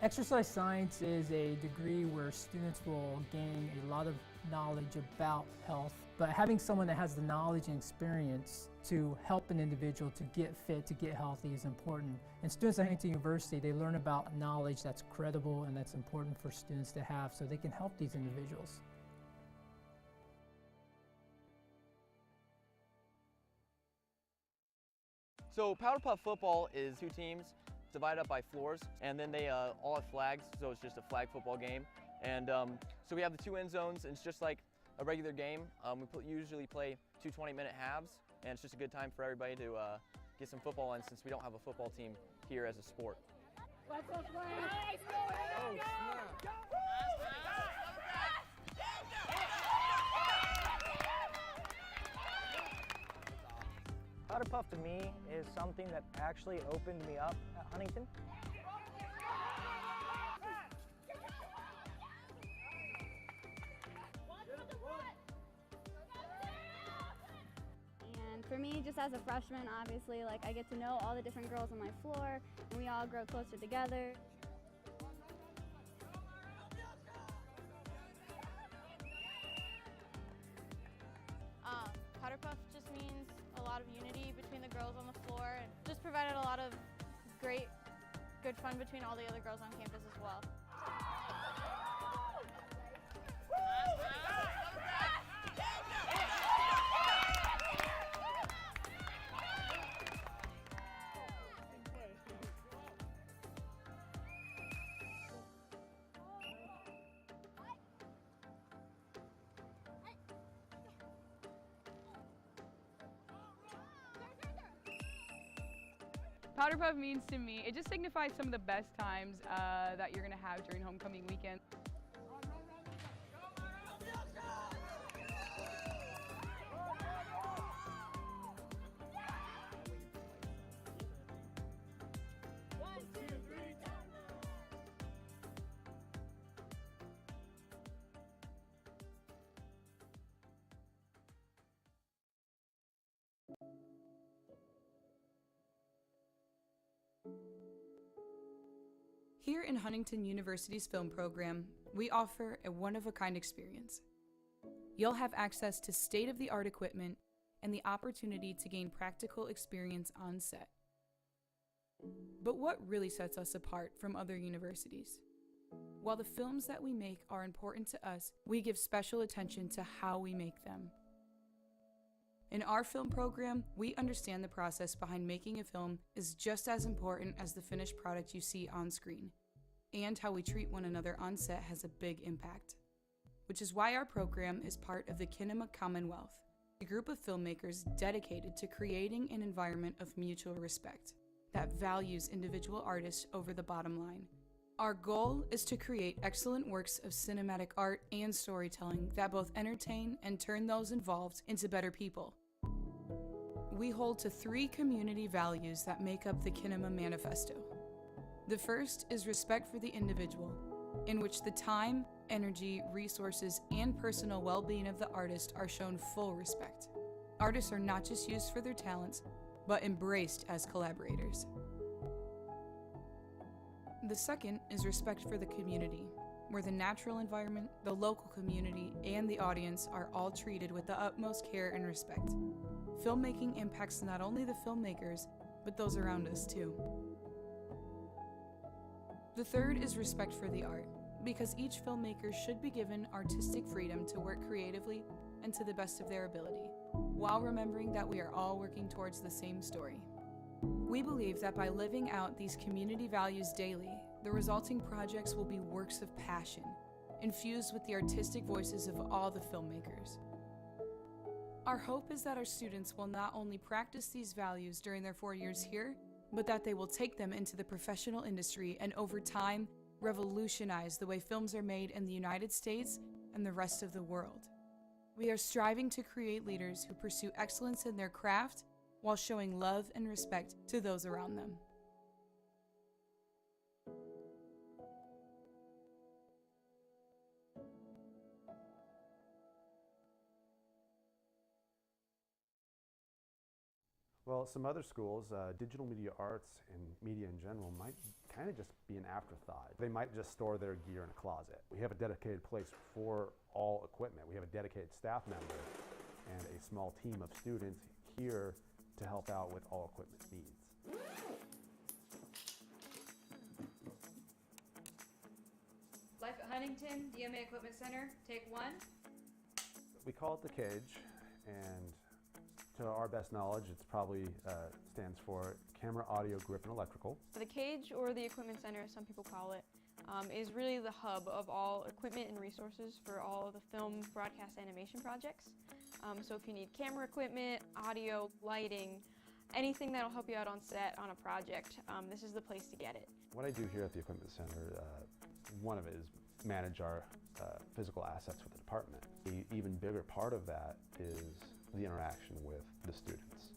Exercise science is a degree where students will gain a lot of knowledge about health, but having someone that has the knowledge and experience to help an individual to get fit, to get healthy is important. And students at Huntington University, they learn about knowledge that's credible and that's important for students to have so they can help these individuals. So Powder Puff football is 2 teams divided up by floors, and then they all have flags, so it's just a flag football game. And so we have the 2 end zones, and it's just like a regular game. We usually play 2 20-minute halves, and it's just a good time for everybody to get some football in since we don't have a football team here as a sport. Powder Puff to me is something that actually opened me up at Huntington. And for me, just as a freshman, obviously, I get to know all the different girls on my floor, and we all grow closer together. Powder Puff just means a lot of unity between the girls on the floor, and just provided a lot of good fun between all the other girls on campus as well. Powder Puff means to me, it just signifies some of the best times that you're going to have during homecoming weekend. Here in Huntington University's film program, we offer a one-of-a-kind experience. You'll have access to state-of-the-art equipment and the opportunity to gain practical experience on set. But what really sets us apart from other universities? While the films that we make are important to us, we give special attention to how we make them. In our film program, we understand the process behind making a film is just as important as the finished product you see on screen, and how we treat one another on set has a big impact. Which is why our program is part of the Kinema Commonwealth, a group of filmmakers dedicated to creating an environment of mutual respect that values individual artists over the bottom line. Our goal is to create excellent works of cinematic art and storytelling that both entertain and turn those involved into better people. We hold to 3 community values that make up the Kinema Manifesto. The first is respect for the individual, in which the time, energy, resources, and personal well-being of the artist are shown full respect. Artists are not just used for their talents, but embraced as collaborators. The second is respect for the community, where the natural environment, the local community, and the audience are all treated with the utmost care and respect. Filmmaking impacts not only the filmmakers, but those around us too. The third is respect for the art, because each filmmaker should be given artistic freedom to work creatively and to the best of their ability, while remembering that we are all working towards the same story. We believe that by living out these community values daily, the resulting projects will be works of passion, infused with the artistic voices of all the filmmakers. Our hope is that our students will not only practice these values during their 4 years here, but that they will take them into the professional industry and over time, revolutionize the way films are made in the United States and the rest of the world. We are striving to create leaders who pursue excellence in their craft while showing love and respect to those around them. Well, some other schools, digital media arts and media in general might kind of just be an afterthought. They might just store their gear in a closet. We have a dedicated place for all equipment. We have a dedicated staff member and a small team of students here to help out with all equipment needs. Life at Huntington, DMA Equipment Center, take 1. We call it the cage, and to our best knowledge, it's probably stands for Camera, Audio, Grip, and Electrical. The cage, or the equipment center as some people call it, is really the hub of all equipment and resources for all of the film, broadcast, animation projects. So if you need camera equipment, audio, lighting, anything that'll help you out on set on a project, this is the place to get it. What I do here at the Equipment Center, one of it is manage our physical assets with the department. The even bigger part of that is the interaction with the students.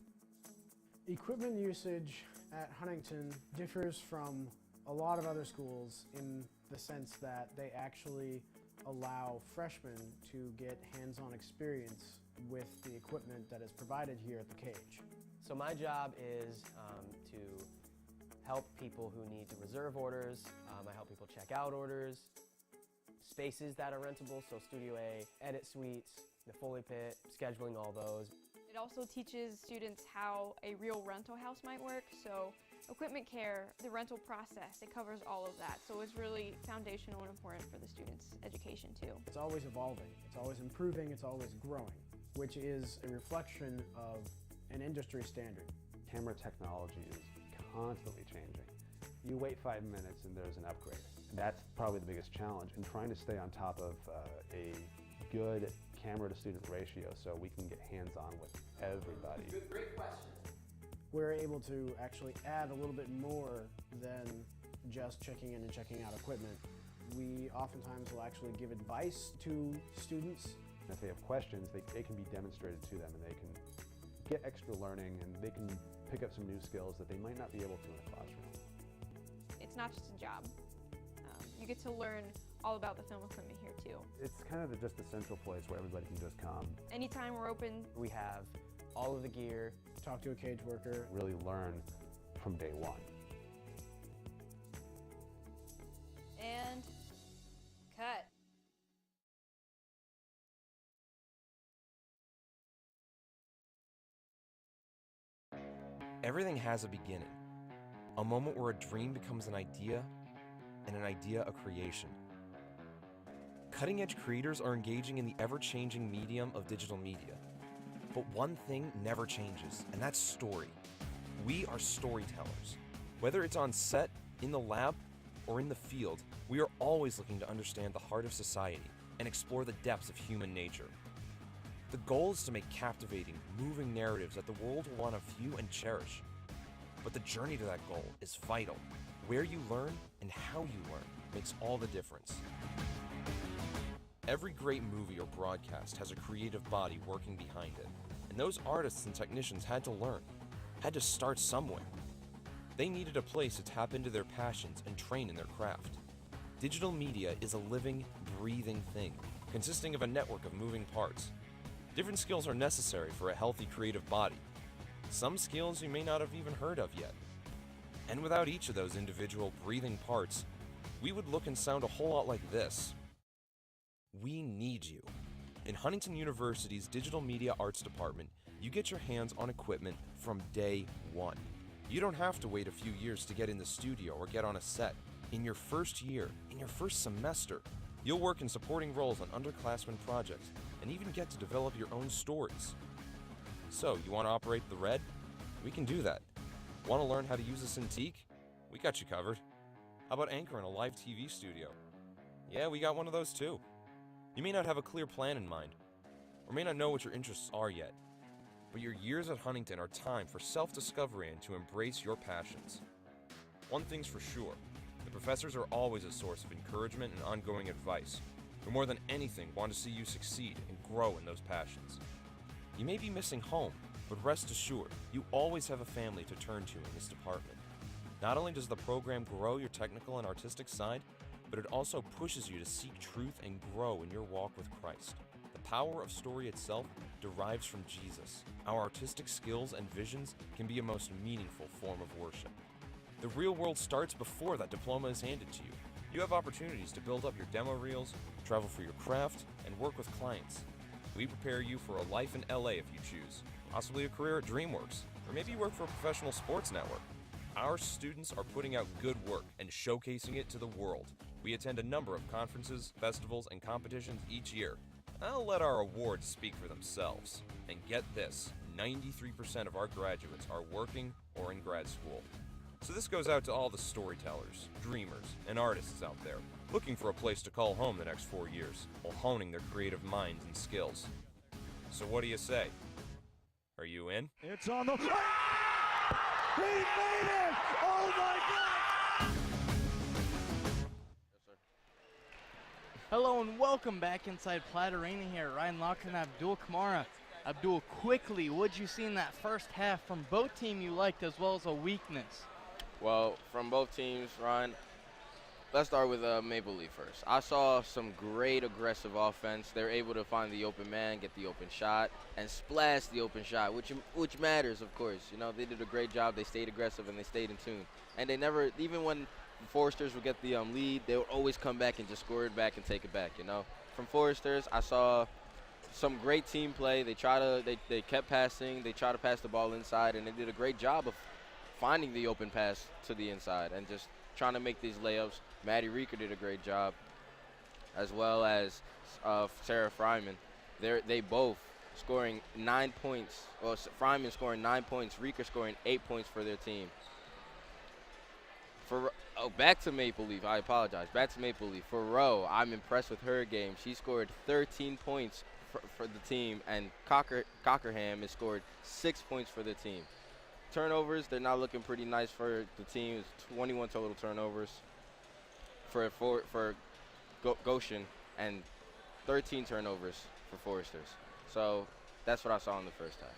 Equipment usage at Huntington differs from a lot of other schools in the sense that they actually allow freshmen to get hands-on experience with the equipment that is provided here at the cage. So my job is to help people who need to reserve orders. I help people check out orders, spaces that are rentable, so Studio A, edit suites, the Foley pit, scheduling all those. It also teaches students how a real rental house might work, so equipment care, the rental process, it covers all of that. So it's really foundational and important for the students' education too. It's always evolving, it's always improving, it's always growing, which is a reflection of an industry standard. Camera technology is constantly changing. You wait 5 minutes and there's an upgrade. That's probably the biggest challenge, and trying to stay on top of a good camera to student ratio so we can get hands-on with everybody. Great question. We're able to actually add a little bit more than just checking in and checking out equipment. We oftentimes will actually give advice to students. If they have questions, they can be demonstrated to them, and they can get extra learning, and they can pick up some new skills that they might not be able to in a classroom. It's not just a job. You get to learn all about the film equipment here too. It's kind of just a central place where everybody can just come. Anytime we're open, we have all of the gear. Talk to a cage worker. Really learn from day one. Everything has a beginning, a moment where a dream becomes an idea, and an idea a creation. Cutting-edge creators are engaging in the ever-changing medium of digital media. But one thing never changes, and that's story. We are storytellers. Whether it's on set, in the lab, or in the field, we are always looking to understand the heart of society and explore the depths of human nature. The goal is to make captivating, moving narratives that the world will want to view and cherish. But the journey to that goal is vital. Where you learn and how you learn makes all the difference. Every great movie or broadcast has a creative body working behind it, and those artists and technicians had to learn, had to start somewhere. They needed a place to tap into their passions and train in their craft. Digital media is a living, breathing thing, consisting of a network of moving parts. Different skills are necessary for a healthy creative body. Some skills you may not have even heard of yet. And without each of those individual breathing parts, we would look and sound a whole lot like this. We need you. In Huntington University's Digital Media Arts Department, you get your hands on equipment from day one. You don't have to wait a few years to get in the studio or get on a set. In your first year, in your first semester, you'll work in supporting roles on underclassmen projects and even get to develop your own stories. So, you want to operate the Red? We can do that. Want to learn how to use a Cintiq? We got you covered. How about anchoring a live TV studio? Yeah, we got one of those too. You may not have a clear plan in mind, or may not know what your interests are yet, but your years at Huntington are time for self-discovery and to embrace your passions. One thing's for sure, the professors are always a source of encouragement and ongoing advice, who more than anything want to see you succeed and grow in those passions. You may be missing home, but rest assured, you always have a family to turn to in this department. Not only does the program grow your technical and artistic side, but it also pushes you to seek truth and grow in your walk with Christ. The power of story itself derives from Jesus. Our artistic skills and visions can be a most meaningful form of worship. The real world starts before that diploma is handed to you. You have opportunities to build up your demo reels, travel for your craft, and work with clients. We prepare you for a life in LA if you choose, possibly a career at DreamWorks, or maybe you work for a professional sports network. Our students are putting out good work and showcasing it to the world. We attend a number of conferences, festivals, and competitions each year. I'll let our awards speak for themselves. And get this, 93% of our graduates are working or in grad school. So this goes out to all the storytellers, dreamers, and artists out there, looking for a place to call home the next 4 years, while honing their creative minds and skills. So what do you say? Are you in? It's on the... He made it! Oh my God! Hello and welcome back inside Platt Arena here. Ryan Locken and Abdul Kamara. Abdul, quickly, what'd you see in that first half from both teams you liked as well as a weakness? Well, from both teams, Ryan, let's start with Maple Leaf first. I saw some great aggressive offense. They were able to find the open man, get the open shot, and splash the open shot, which matters, of course. You know, they did a great job. They stayed aggressive and they stayed in tune. And they never, even when the Foresters would get the lead, they would always come back and just score it back and take it back, you know. From Foresters, I saw some great team play. They kept passing. They tried to pass the ball inside, and they did a great job of finding the open pass to the inside and just trying to make these layups. Maddie Reeker did a great job, as well as Sarah Fryman. They both scoring 9 points. Well, Fryman scoring 9 points, Reeker scoring 8 points for their team. Back to Maple Leaf. I apologize. Back to Maple Leaf. For Rowe, I'm impressed with her game. She scored 13 points for the team, and Cockerham has scored 6 points for the team. Turnovers, they're not looking pretty nice for the team. It's 21 total turnovers for Goshen and 13 turnovers for Foresters. So that's what I saw in the first half.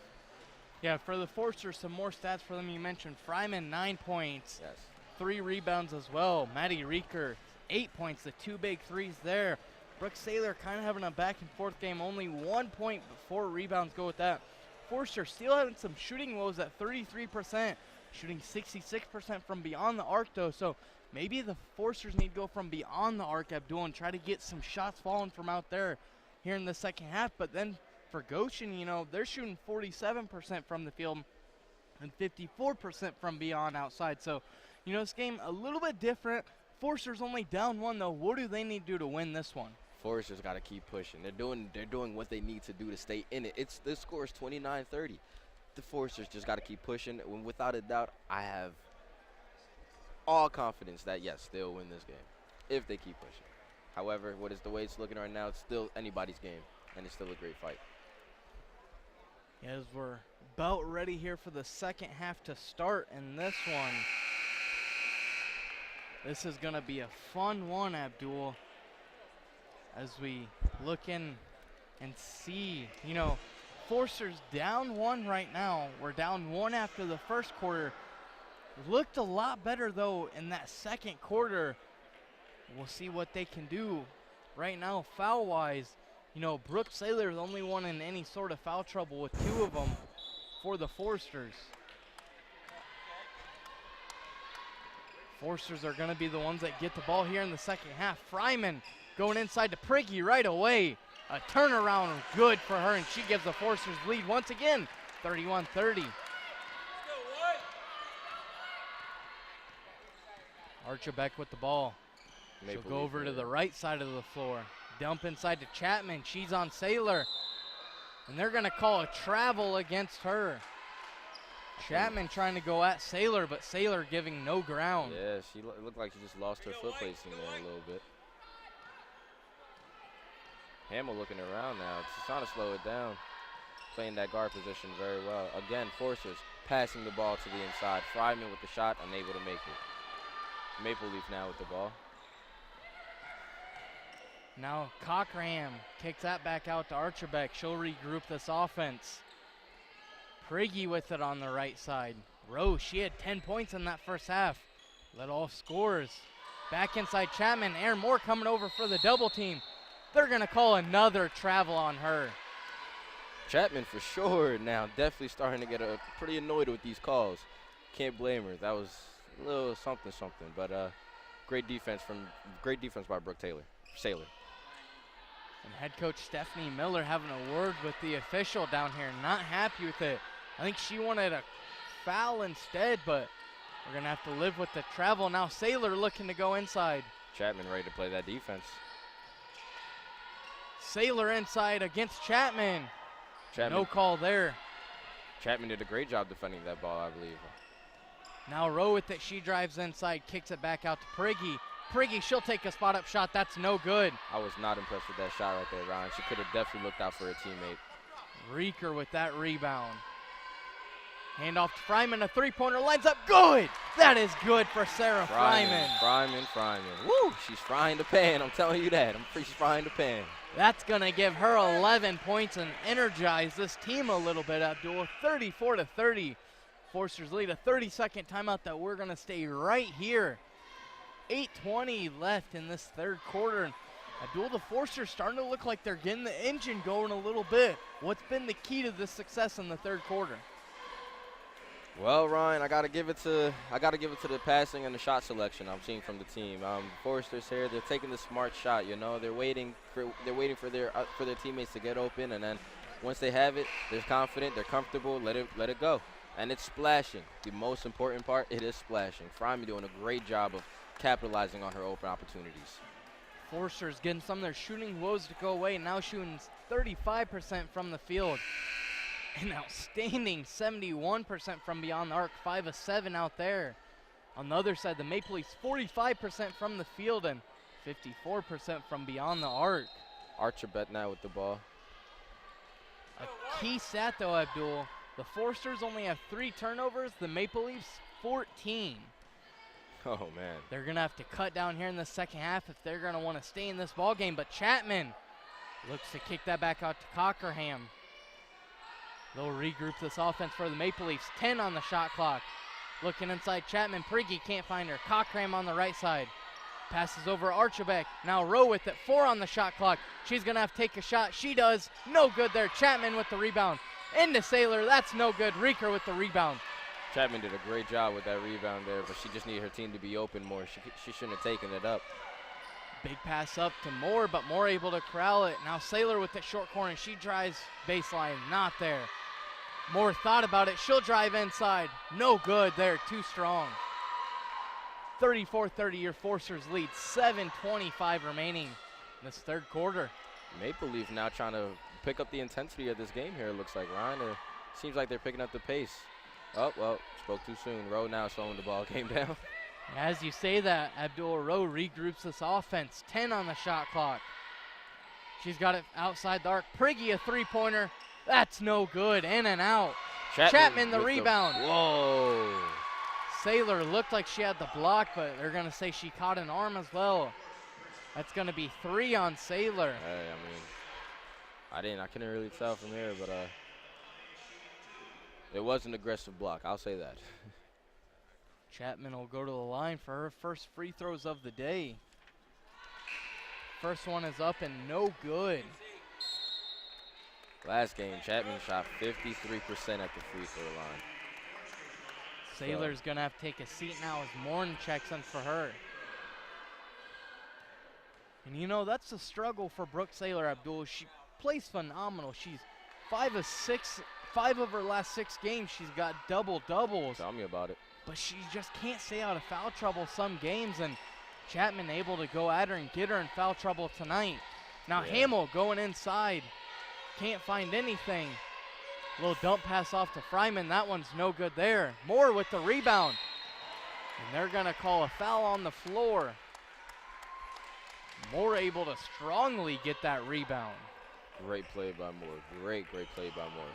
Yeah, for the Foresters, some more stats for them. You mentioned Fryman, 9 points. Yes. 3 rebounds as well. Maddie Reeker, 8 points, the 2 big threes there. Brooke Saylor kind of having a back and forth game, only 1 point, but 4 rebounds go with that. Forster still having some shooting woes at 33%, shooting 66% from beyond the arc though, so maybe the Forsters need to go from beyond the arc, Abdul, and try to get some shots falling from out there here in the second half. But then for Goshen, you know, they're shooting 47% from the field, and 54% from beyond outside. So, you know, this game a little bit different. Forster's only down 1, though. What do they need to do to win this one? Forrester's got to keep pushing. They're doing what they need to do to stay in it. This score is 29-30. The Foresters just got to keep pushing. And without a doubt, I have all confidence that, yes, they'll win this game if they keep pushing. However, the way it's looking right now, it's still anybody's game, and it's still a great fight. As we're about ready here for the second half to start in this one. This is going to be a fun one, Abdul, as we look in and see. You know, Forster's down 1 right now. We're down 1 after the first quarter. Looked a lot better, though, in that second quarter. We'll see what they can do. Right now, foul-wise, you know, Brooke Saylor is the only one in any sort of foul trouble with 2 of them for the Foresters. Foresters are going to be the ones that get the ball here in the second half. Fryman going inside to Prigge right away. A turnaround good for her, and she gives the Foresters lead once again, 31-30. Archerbeck with the ball. She'll go over to the right side of the floor. Dump inside to Chapman. She's on Saylor. And they're going to call a travel against her. Chapman trying to go at Saylor, but Saylor giving no ground. Yeah, it looked like she just lost her foot placing there a little bit. Hamill looking around now. She's trying to slow it down. Playing that guard position very well. Again, Forsters passing the ball to the inside. Fryman with the shot, unable to make it. Maple Leaf now with the ball. Now Cockerham kicks that back out to Archerbeck. She'll regroup this offense. Prigge with it on the right side. Rose, she had 10 points in that first half. Led all scores. Back inside Chapman. Aaron Moore coming over for the double team. They're going to call another travel on her. Chapman for sure now definitely starting to get pretty annoyed with these calls. Can't blame her. That was a little something, but great defense by Brooke Saylor. And head coach Stephanie Miller having a word with the official down here. Not happy with it. I think she wanted a foul instead, but we're going to have to live with the travel. Now Saylor looking to go inside. Chapman ready to play that defense. Saylor inside against Chapman. No call there. Chapman did a great job defending that ball, I believe. Now Rowe with it. She drives inside, kicks it back out to Prigge. Prigge, she'll take a spot-up shot. That's no good. I was not impressed with that shot right there, Ryan. She could have definitely looked out for her teammate. Reeker with that rebound. Hand off to Fryman. A three-pointer lines up. Good! That is good for Sarah Fryman. Fryman. Woo! She's frying the pan. I'm telling you that. She's frying the pan. That's going to give her 11 points and energize this team a little bit, Abdul. 34-30. Forsters lead. A 30-second timeout that we're going to stay right here. 8:20 left in this third quarter. Abdul, the Forsters starting to look like they're getting the engine going a little bit. What's been the key to this success in the third quarter? Well, Ryan, I gotta give it to the passing and the shot selection I'm seeing from the team. Forsters here, they're taking the smart shot. You know, they're waiting for their teammates to get open, and then once they have it, they're confident, they're comfortable. Let it go, and it's splashing. The most important part, it is splashing. Fryman doing a great job of capitalizing on her open opportunities. Forsters getting some of their shooting woes to go away. Now shooting 35% from the field. An outstanding 71% from beyond the arc, 5 of 7 out there. On the other side, the Maple Leafs 45% from the field and 54% from beyond the arc. Archerbeck now with the ball. A key stat though, Abdul, the Forsters only have 3 turnovers, the Maple Leafs 14. Oh man. They're gonna have to cut down here in the second half if they're gonna want to stay in this ball game, but Chapman looks to kick that back out to Cockerham. They'll regroup this offense for the Maple Leafs. 10 on the shot clock. Looking inside Chapman. Prigge can't find her. Cockerham on the right side. Passes over Archerbeck. Now Rowe with it. 4 on the shot clock. She's going to have to take a shot. She does. No good there. Chapman with the rebound. Into Saylor. That's no good. Reeker with the rebound. Chapman did a great job with that rebound there, but she just needed her team to be open more. She shouldn't have taken it up. Big pass up to Moore, but Moore able to corral it. Now Saylor with the short corner. She drives baseline. Not there. Moore thought about it. She'll drive inside. No good there. Too strong. 34-30, your Forsters lead. 7:25 remaining in this third quarter. Maple Leaf now trying to pick up the intensity of this game here, it looks like, Ryan. It seems like they're picking up the pace. Oh, well, spoke too soon. Rowe now slowing the ball game down. As you say that, Abdul Rowe regroups this offense. 10 on the shot clock. She's got it outside the arc. Priggy, a three-pointer. That's no good. In and out. Chapman the rebound. Whoa. Saylor looked like she had the block, but they're going to say she caught an arm as well. That's going to be 3 on Saylor. Hey, I mean, I couldn't really tell from here, but it was an aggressive block. I'll say that. Chapman will go to the line for her first free throws of the day. First one is up and no good. Last game, Chapman shot 53% at the free throw line. Saylor's going to have to take a seat now as Morton checks in for her. And you know, that's the struggle for Brooke Saylor, Abdul. She plays phenomenal. She's 5 of 6, 5 of her last 6 games. She's got double-doubles. Tell me about it. But she just can't stay out of foul trouble some games, and Chapman able to go at her and get her in foul trouble tonight. Now Hamill going inside. Can't find anything. Little dump pass off to Fryman. That one's no good there. Moore with the rebound. And they're going to call a foul on the floor. Moore able to strongly get that rebound. Great play by Moore. Great play by Moore.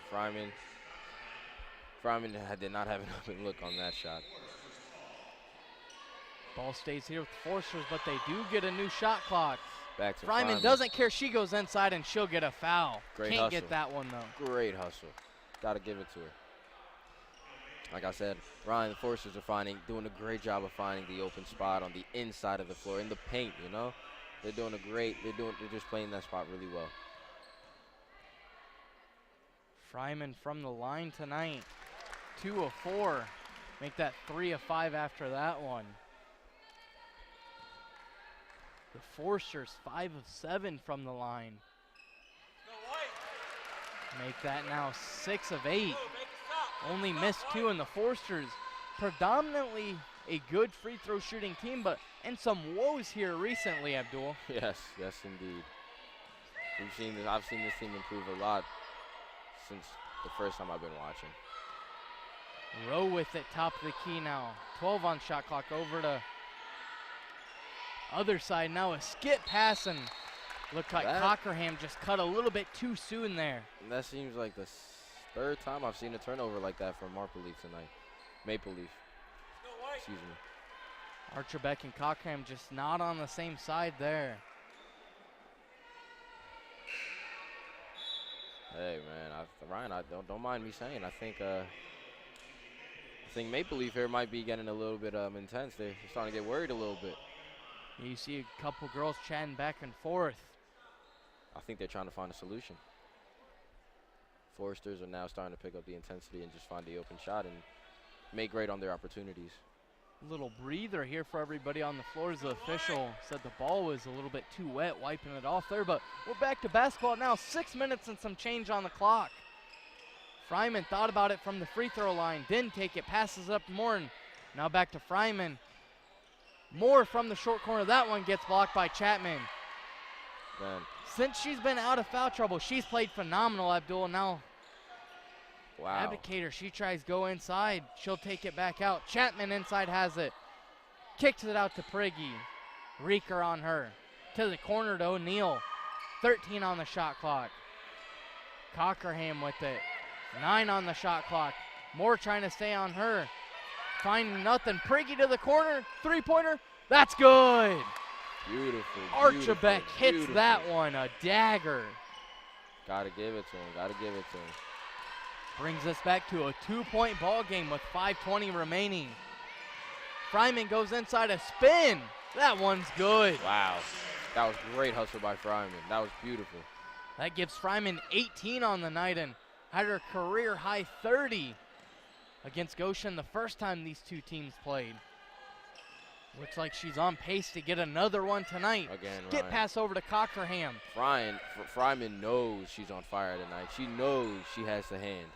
Fryman did not have an open look on that shot. Ball stays here with the Forsters, but they do get a new shot clock. Back to Fryman doesn't care. She goes inside and she'll get a foul. Great Can't hustle. get that one though. Great hustle. Got to give it to her. Like I said, Ryan, the Forsters are doing a great job of finding the open spot on the inside of the floor, in the paint, you know? They're just playing that spot really well. Fryman from the line tonight. 2 of 4. Make that 3 of 5 after that one. The Forsters 5 of 7 from the line. Make that now 6 of 8. Only missed 2 in the Forsters. Predominantly a good free throw shooting team, but and some woes here recently, Abdul. Yes, indeed. I've seen this team improve a lot since the first time I've been watching. Rowe with it, top of the key now. 12 on shot clock, over to other side now. A skip pass, and looked like Cockerham just cut a little bit too soon there. And that seems like the third time I've seen a turnover like that from Maple Leaf tonight. Maple Leaf. Excuse me. Archerbeck and Cockerham just not on the same side there. Hey man, Ryan, don't mind me saying, I think Maple Leaf here might be getting a little bit intense. They're starting to get worried a little bit. You see a couple girls chatting back and forth. I think they're trying to find a solution. Foresters are now starting to pick up the intensity and just find the open shot and make great on their opportunities. Little breather here for everybody on the floor as the official said the ball was a little bit too wet, wiping it off there, but we're back to basketball now. 6 minutes and some change on the clock. Fryman thought about it from the free throw line, didn't take it, passes up to Moore. Now back to Fryman. Moore from the short corner. That one gets blocked by Chapman. Man. Since she's been out of foul trouble, she's played phenomenal, Abdul. Now, wow. Abdicator, she tries go inside. She'll take it back out. Chapman inside has it. Kicks it out to Priggy. Reeker on her. To the corner to O'Neal. 13 on the shot clock. Cockerham with it. 9 on the shot clock. Moore trying to stay on her. Finding nothing. Priggy to the corner. Three-pointer. That's good. Beautiful. Archerbeck hits that one. A dagger. Gotta give it to him. Brings us back to a 2-point ball game with 5:20 remaining. Fryman goes inside a spin. That one's good. Wow. That was great hustle by Fryman. That was beautiful. That gives Fryman 18 on the night and had her career high 30 against Goshen the first time these two teams played. Looks like she's on pace to get another one tonight. Again, Skip pass over to Cockerham. Fryman knows she's on fire tonight. She knows she has the hand.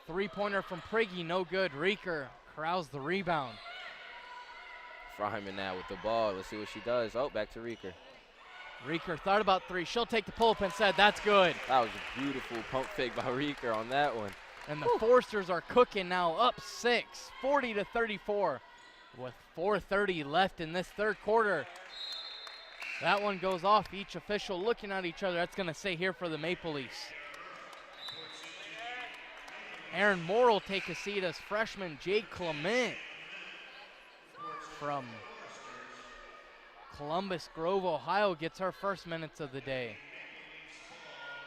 Three-pointer from Priggy, no good. Reeker corrals the rebound. Fryman now with the ball. Let's see what she does. Oh, back to Reeker. Reeker thought about three. She'll take the pull-up instead. That's good. That was a beautiful pump fake by Reeker on that one. And the Forsters are cooking now, up 6, 40-34, with 4:30 left in this third quarter. That one goes off. Each official looking at each other. That's going to stay here for the Maple Leafs. Aaron Moore will take a seat as freshman Jade Clement from Columbus Grove, Ohio, gets her first minutes of the day.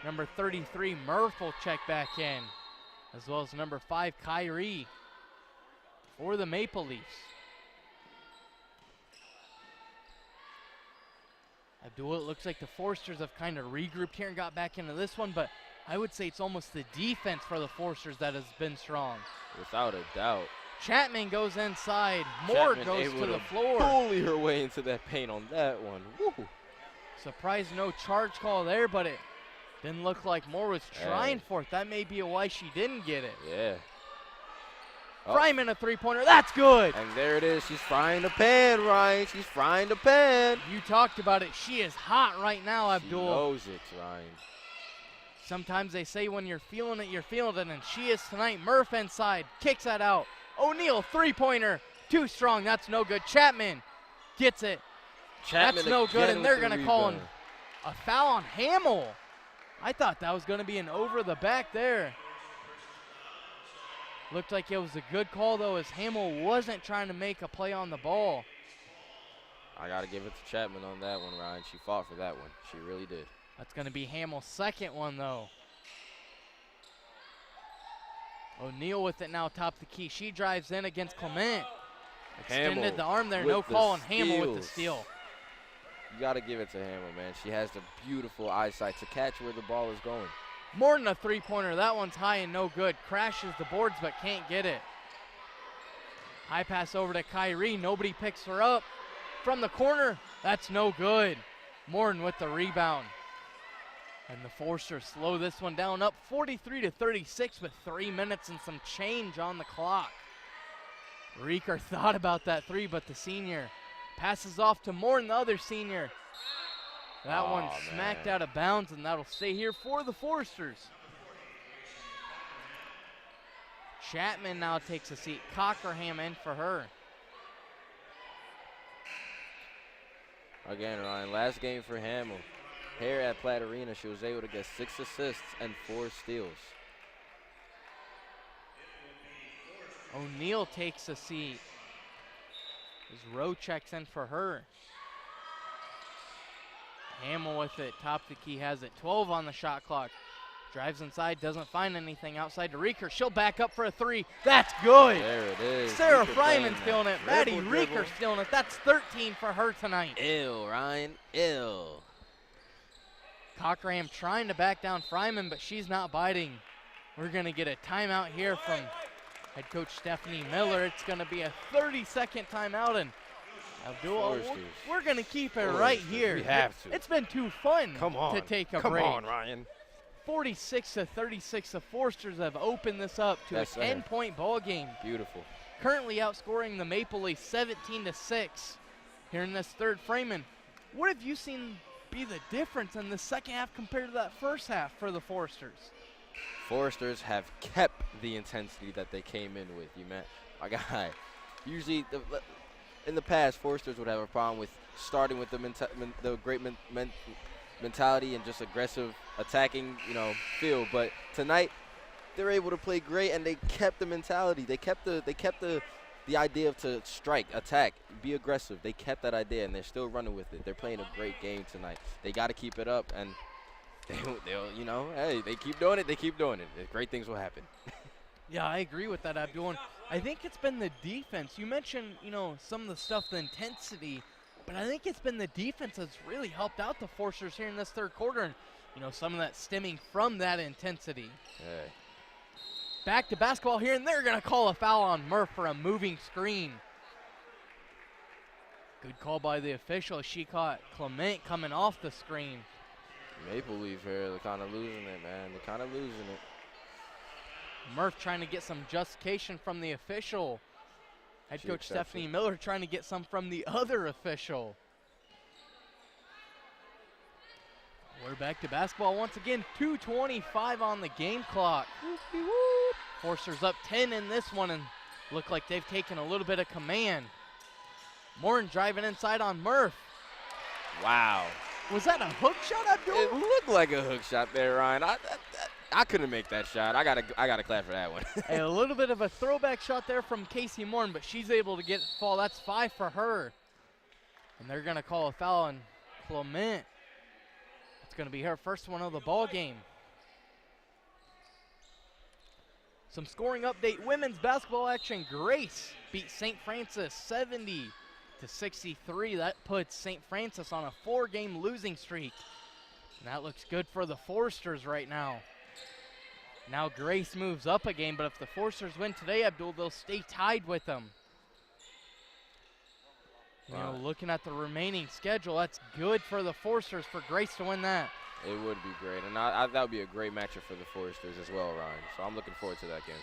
Number 33, Murph will check back in, as well as number 5, Kyrie, for the Maple Leafs. Abdul, it looks like the Forsters have kind of regrouped here and got back into this one, but I would say it's almost the defense for the Forsters that has been strong. Without a doubt. Chapman goes inside. Moore goes to the floor. Bully her way into that paint on that one. Woo. Surprised no charge call there, but it didn't look like Moore was trying for it. That may be why she didn't get it. Yeah. Fryman a three-pointer. That's good. And there it is. She's frying the pan, Ryan. She's frying the pan. You talked about it. She is hot right now, Abdul. She knows it, Ryan. Sometimes they say when you're feeling it, you're feeling it, and she is tonight. Murph inside, kicks that out. O'Neal, three-pointer, too strong. That's no good. Chapman gets it. That's no good, and they're going to call him a foul on Hamill. I thought that was going to be an over the back there. Looked like it was a good call, though, as Hamill wasn't trying to make a play on the ball. I got to give it to Chapman on that one, Ryan. She fought for that one. She really did. That's going to be Hamill's second one, though. O'Neal with it now, top the key. She drives in against Clement. Extended the arm there, no call on Hamill with the steal. You got to give it to Hamill, man. She has the beautiful eyesight to catch where the ball is going. More than a three-pointer. That one's high and no good. Crashes the boards but can't get it. High pass over to Kyrie. Nobody picks her up. From the corner, that's no good. Morton with the rebound. And the Forsters slow this one down, up 43-36 with 3 minutes and some change on the clock. Reeker thought about that three, but the senior passes off to Morton, the other senior. That one smacked out of bounds, and that'll stay here for the Forsters. Chapman now takes a seat. Cockerham in for her. Again, Ryan, last game for Hamill. Here at Platt Arena, she was able to get 6 assists and 4 steals. O'Neal takes a seat as Rowe checks in for her. Hamill with it, top the key, has it. 12 on the shot clock. Drives inside, doesn't find anything outside to Reeker. She'll back up for a three. That's good. There it is. Sarah Fryman stealing it. Maddie Reeker stealing it. That's 13 for her tonight. Ew, Ryan, ew. Cockerham trying to back down Fryman, but she's not biting. We're going to get a timeout here from head coach Stephanie Miller. It's going to be a 30-second timeout, and Abdul, we're going to keep it right here. We have to. It's been too fun to take a break. Come on, Ryan. 46-36, the Forsters have opened this up to a 10-point ball game. Beautiful. Currently outscoring the Maple Leafs 17-6 here in this third frame. What have you seen be the difference in the second half compared to that first half for the Forsters? Forsters have kept the intensity that they came in with, my guy. Usually, in the past, Forsters would have a problem with starting with the great mentality and just aggressive attacking, feel. But tonight, they're able to play great, and they kept the mentality. They kept the idea of to strike, attack, be aggressive. They kept that idea, and they're still running with it. They're playing a great game tonight. They got to keep it up, and they'll, hey, they keep doing it. They keep doing it. Great things will happen. Yeah, I agree with that, Abdul. I think it's been the defense. You mentioned, some of the stuff, the intensity, but I think it's been the defense that's really helped out the Forsters here in this third quarter, and some of that stemming from that intensity. Hey. Back to basketball here, and they're going to call a foul on Murph for a moving screen. Good call by the official. She caught Clement coming off the screen. Maple Leaf here, they're kind of losing it, man. They're kind of losing it. Murph trying to get some justification from the official. Head She coach accepts Stephanie it. Miller trying to get some from the other official. We're back to basketball once again. 2:25 on the game clock. Forsters up 10 in this one and look like they've taken a little bit of command. Morin driving inside on Murph. Wow. Was that a hook shot, Abdul? It looked like a hook shot there, Ryan. I couldn't make that shot. I gotta clap for that one. Hey, a little bit of a throwback shot there from Casey Morin, but she's able to get it fall. That's 5 for her. And they're gonna call a foul on Clement. It's gonna be her first one of the ball game. Some scoring update. Women's basketball action. Grace beat St. Francis 70-63. That puts St. Francis on a 4-game losing streak. And that looks good for the Forsters right now. Now Grace moves up a game, but if the Forsters win today, Abdul, they'll stay tied with them. You know, looking at the remaining schedule, that's good for the Forsters for Grace to win that. It would be great, and that would be a great matchup for the Foresters as well, Ryan. So I'm looking forward to that game.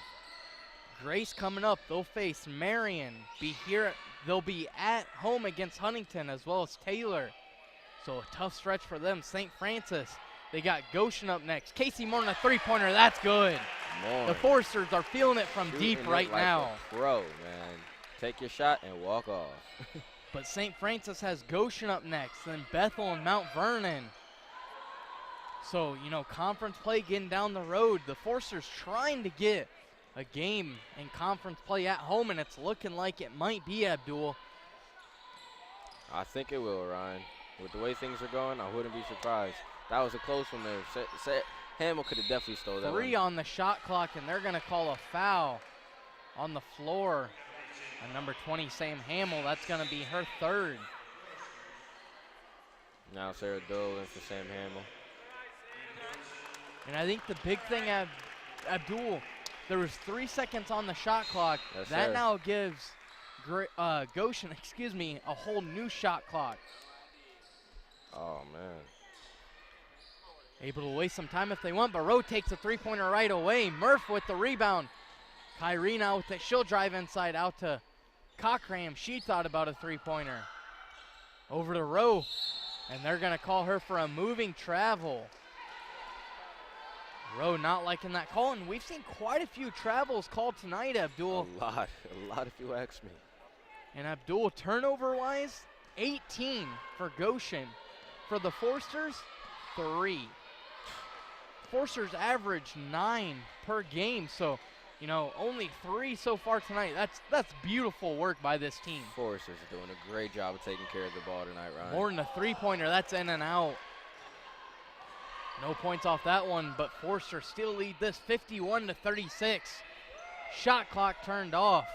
Grace coming up, they'll face Marion. They'll be at home against Huntington as well as Taylor. So a tough stretch for them. St. Francis, they got Goshen up next. Casey Morin, a three-pointer, that's good. The Foresters are feeling it from Shooting deep it right like now. a pro, man. Take your shot and walk off. But St. Francis has Goshen up next, then Bethel and Mount Vernon. So, you know, conference play getting down the road. The Foresters trying to get a game in conference play at home, and it's looking like it might be, Abdul. I think it will, Ryan. With the way things are going, I wouldn't be surprised. That was a close one there. Hamill could have definitely stole that 3 one. on the shot clock, and they're going to call a foul on the floor. And number 20, Sam Hamill, that's going to be her third. Now Sarah Dolan for Sam Hamill. And I think the big thing, Abdul, there was 3 seconds on the shot clock. Yes, that sir. now gives Goshen, a whole new shot clock. Oh, man. Able to waste some time if they want, but Rowe takes a three-pointer right away. Murph with the rebound. Kyrie now with it. She'll drive inside out to Cochran. She thought about a three-pointer. Over to Rowe, and they're going to call her for a moving travel. Rowe not liking that call, and we've seen quite a few travels called tonight, Abdul. A lot if you ask me. And Abdul, turnover-wise, 18 for Goshen. For the Forsters, 3. Forsters average 9 per game, so, you know, only 3 so far tonight. That's beautiful work by this team. Foresters are doing a great job of taking care of the ball tonight, Ryan. More than a three-pointer, that's in and out. No points off that one, but Forster still lead this 51-36. Shot clock turned off.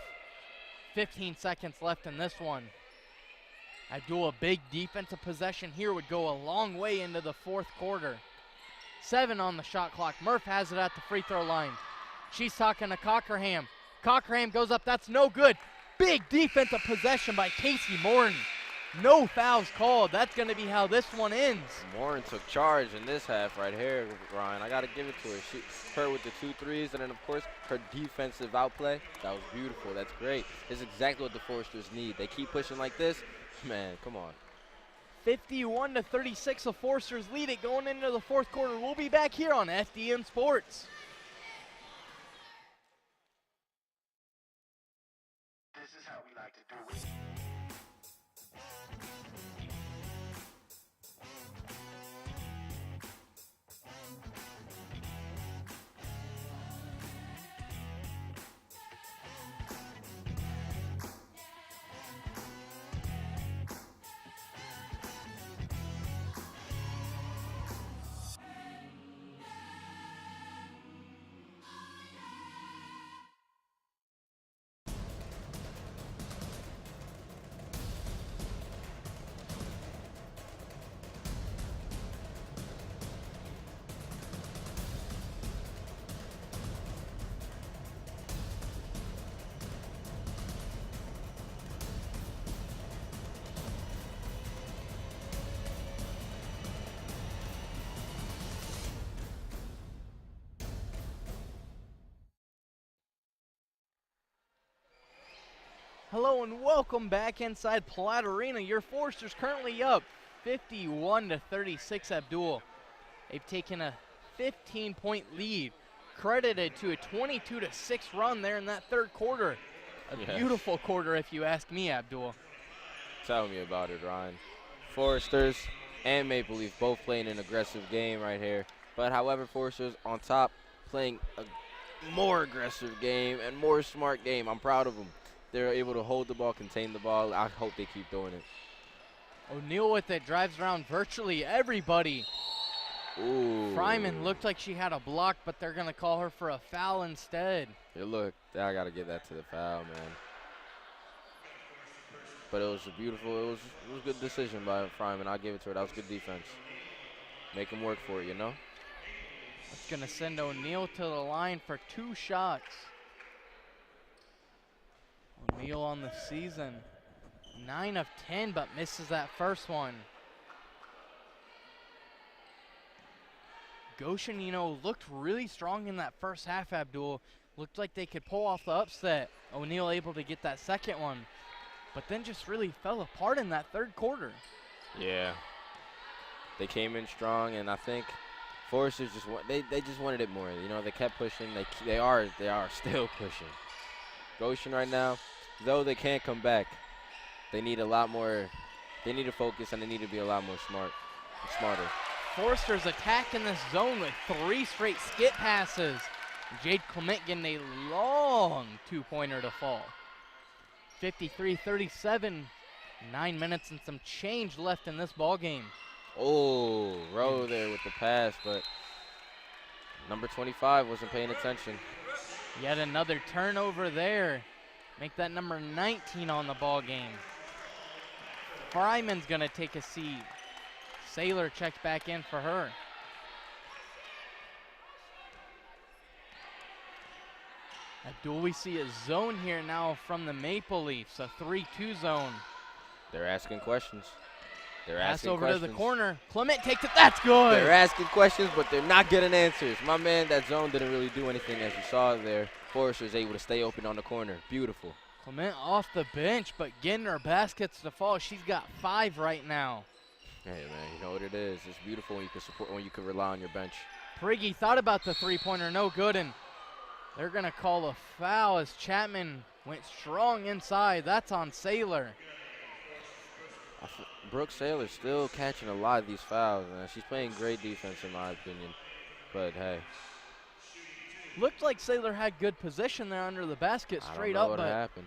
15 seconds left in this one. Abdul, a big defensive possession here would go a long way into the fourth quarter. 7 on the shot clock. Murph has it at the free throw line. She's talking to Cockerham. Cockerham goes up, that's no good. Big defensive possession by Casey Morin. No fouls called. That's going to be how this one ends. Morin took charge in this half right here, Ryan. I got to give it to her. Her with the 2 threes, and then, of course, her defensive outplay. That was beautiful. That's great. It's exactly what the Foresters need. They keep pushing like this. Man, come on. 51-36, the Foresters lead it going into the fourth quarter. We'll be back here on FDN Sports. This is how we like to do it. Hello and welcome back inside Platt Arena. Your Foresters currently up 51-36, Abdul. They've taken a 15-point lead, credited to a 22-6 run there in that third quarter. A beautiful quarter if you ask me, Abdul. Tell me about it, Ryan. Foresters and Maple Leaf both playing an aggressive game right here. But however, Foresters on top playing a more aggressive game and more smart game. I'm proud of them. They're able to hold the ball, contain the ball. I hope they keep doing it. O'Neal with it, drives around virtually everybody. Ooh. Fryman looked like she had a block, but they're going to call her for a foul instead. Yeah, look, I got to give that to the foul, man. But it was a beautiful, it was a good decision by Fryman. I'll give it to her. That was good defense. Make them work for it, you know? That's going to send O'Neal to the line for 2 shots. O'Neal on the season, 9 of 10, but misses that first one. Goshen, you know, looked really strong in that first half, Abdul. Looked like they could pull off the upset. O'Neal able to get that second one, but then just really fell apart in that third quarter. Yeah. They came in strong, and I think Foresters just they just wanted it more. You know, they kept pushing. They are still pushing. Goshen right now, though they can't come back, they need a lot more. They need to focus, and they need to be a lot more smarter. Foresters attacking this zone with 3 straight skip passes. Jade Clement getting a long 2-pointer to fall. 53-37, 9 minutes and some change left in this ball game. Oh, Rowe there with the pass, but number 25 wasn't paying attention. Yet another turnover there. Make that number 19 on the ball game. Fryman's gonna take a seat. Saylor checks back in for her. Abdul, we see a zone here now from the Maple Leafs, a 3-2 zone. They're asking questions. Pass over to the corner. Clement takes it. That's good. They're asking questions, but they're not getting answers. My man, that zone didn't really do anything, as you saw there. Forrester is able to stay open on the corner. Beautiful. Clement off the bench, but getting her baskets to fall. She's got 5 right now. Hey, man, you know what it is. It's beautiful when you can support, when you can rely on your bench. Prigge thought about the 3-pointer. No good, and they're going to call a foul as Chapman went strong inside. That's on Saylor. Brooke Saylor still catching a lot of these fouls, man. She's playing great defense in my opinion, but hey. Looked like Saylor had good position there under the basket straight up, but happened.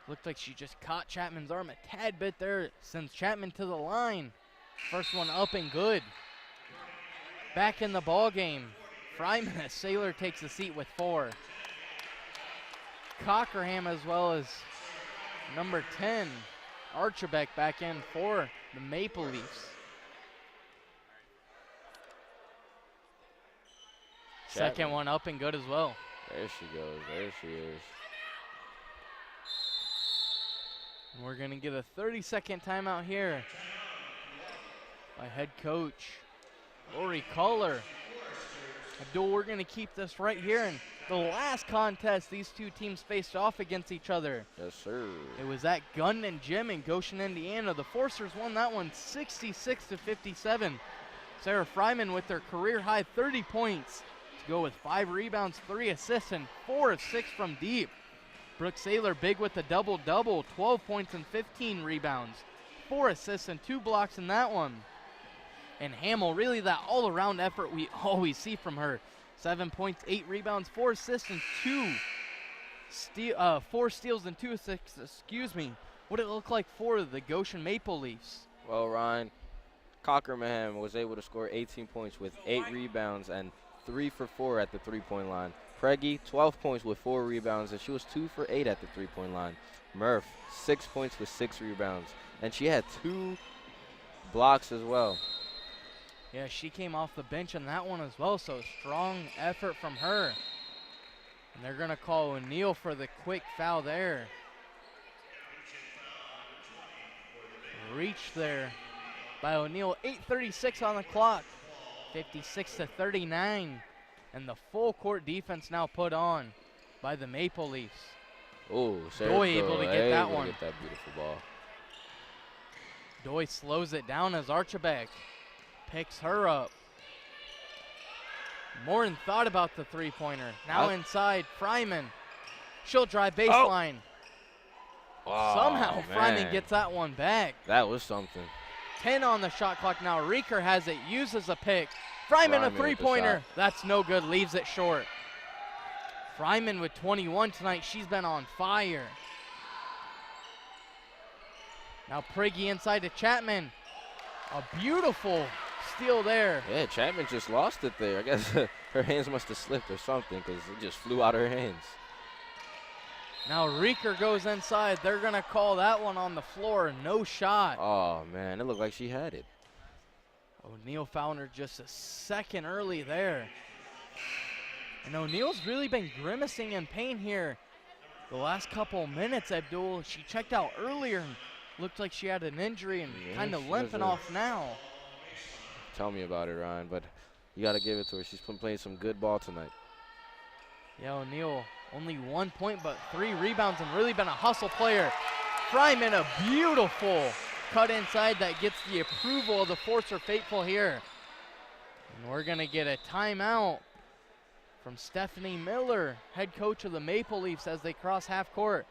Looked like she just caught Chapman's arm a tad bit there, sends Chapman to the line. First one up and good. Back in the ball game. Fryman as Saylor takes a seat with 4. Cockerham as well as number 10. Archerbeck back in for the Maple Leafs. Chapman. Second one up and good as well. There she goes. There she is. And we're going to get a 30-second timeout here by head coach Lori Kohler. Abdul, we're going to keep this right here. And the last contest, these two teams faced off against each other. Yes, sir. It was at Gunman Gym in Goshen, Indiana. The Foresters won that one 66-57. Sarah Fryman with their career-high 30 points to go with 5 rebounds, 3 assists, and 4 of 6 from deep. Brooke Saylor big with the double-double, 12 points and 15 rebounds, 4 assists and 2 blocks in that one. And Hamill, really that all-around effort we always see from her. 7 points, 8 rebounds, 4 assists, and 4 steals and 2 assists, excuse me. What did it look like for the Goshen Maple Leafs? Well, Ryan, Cockerham was able to score 18 points with 8 rebounds and 3 for 4 at the three-point line. Preggy, 12 points with 4 rebounds, and she was 2 for 8 at the three-point line. Murph, 6 points with 6 rebounds, and she had 2 blocks as well. Yeah, she came off the bench in that one as well, so strong effort from her. And they're going to call O'Neal for the quick foul there. Reach there by O'Neal. 8:36 on the clock. 56-39. And the full court defense now put on by the Maple Leafs. Oh, Doi able to get that one. Get that beautiful ball. Doi slows it down as Archibald picks her up. Morton thought about the three-pointer. Now inside, Fryman. She'll drive baseline. Oh, Somehow man. Fryman gets that one back. That was something. 10 on the shot clock now. Reeker has it, uses a pick. Fryman a three-pointer. That's no good, leaves it short. Fryman with 21 tonight. She's been on fire. Now Priggy inside to Chapman. A beautiful steal there. Yeah, Chapman just lost it there. I guess her hands must have slipped or something because it just flew out of her hands. Now Reeker goes inside. They're going to call that one on the floor. No shot. Oh, man, it looked like she had it. O'Neal found her just a second early there. And O'Neal's really been grimacing in pain here the last couple minutes, Abdul. She checked out earlier and looked like she had an injury and kind of limping off now. Tell me about it, Ryan, but you got to give it to her. She's been playing some good ball tonight. Yeah, O'Neal only 1 point, but 3 rebounds and really been a hustle player. Fryman, a beautiful cut inside that gets the approval of the Forcer faithful here. And we're going to get a timeout from Stephanie Miller, head coach of the Maple Leafs, as they cross half court.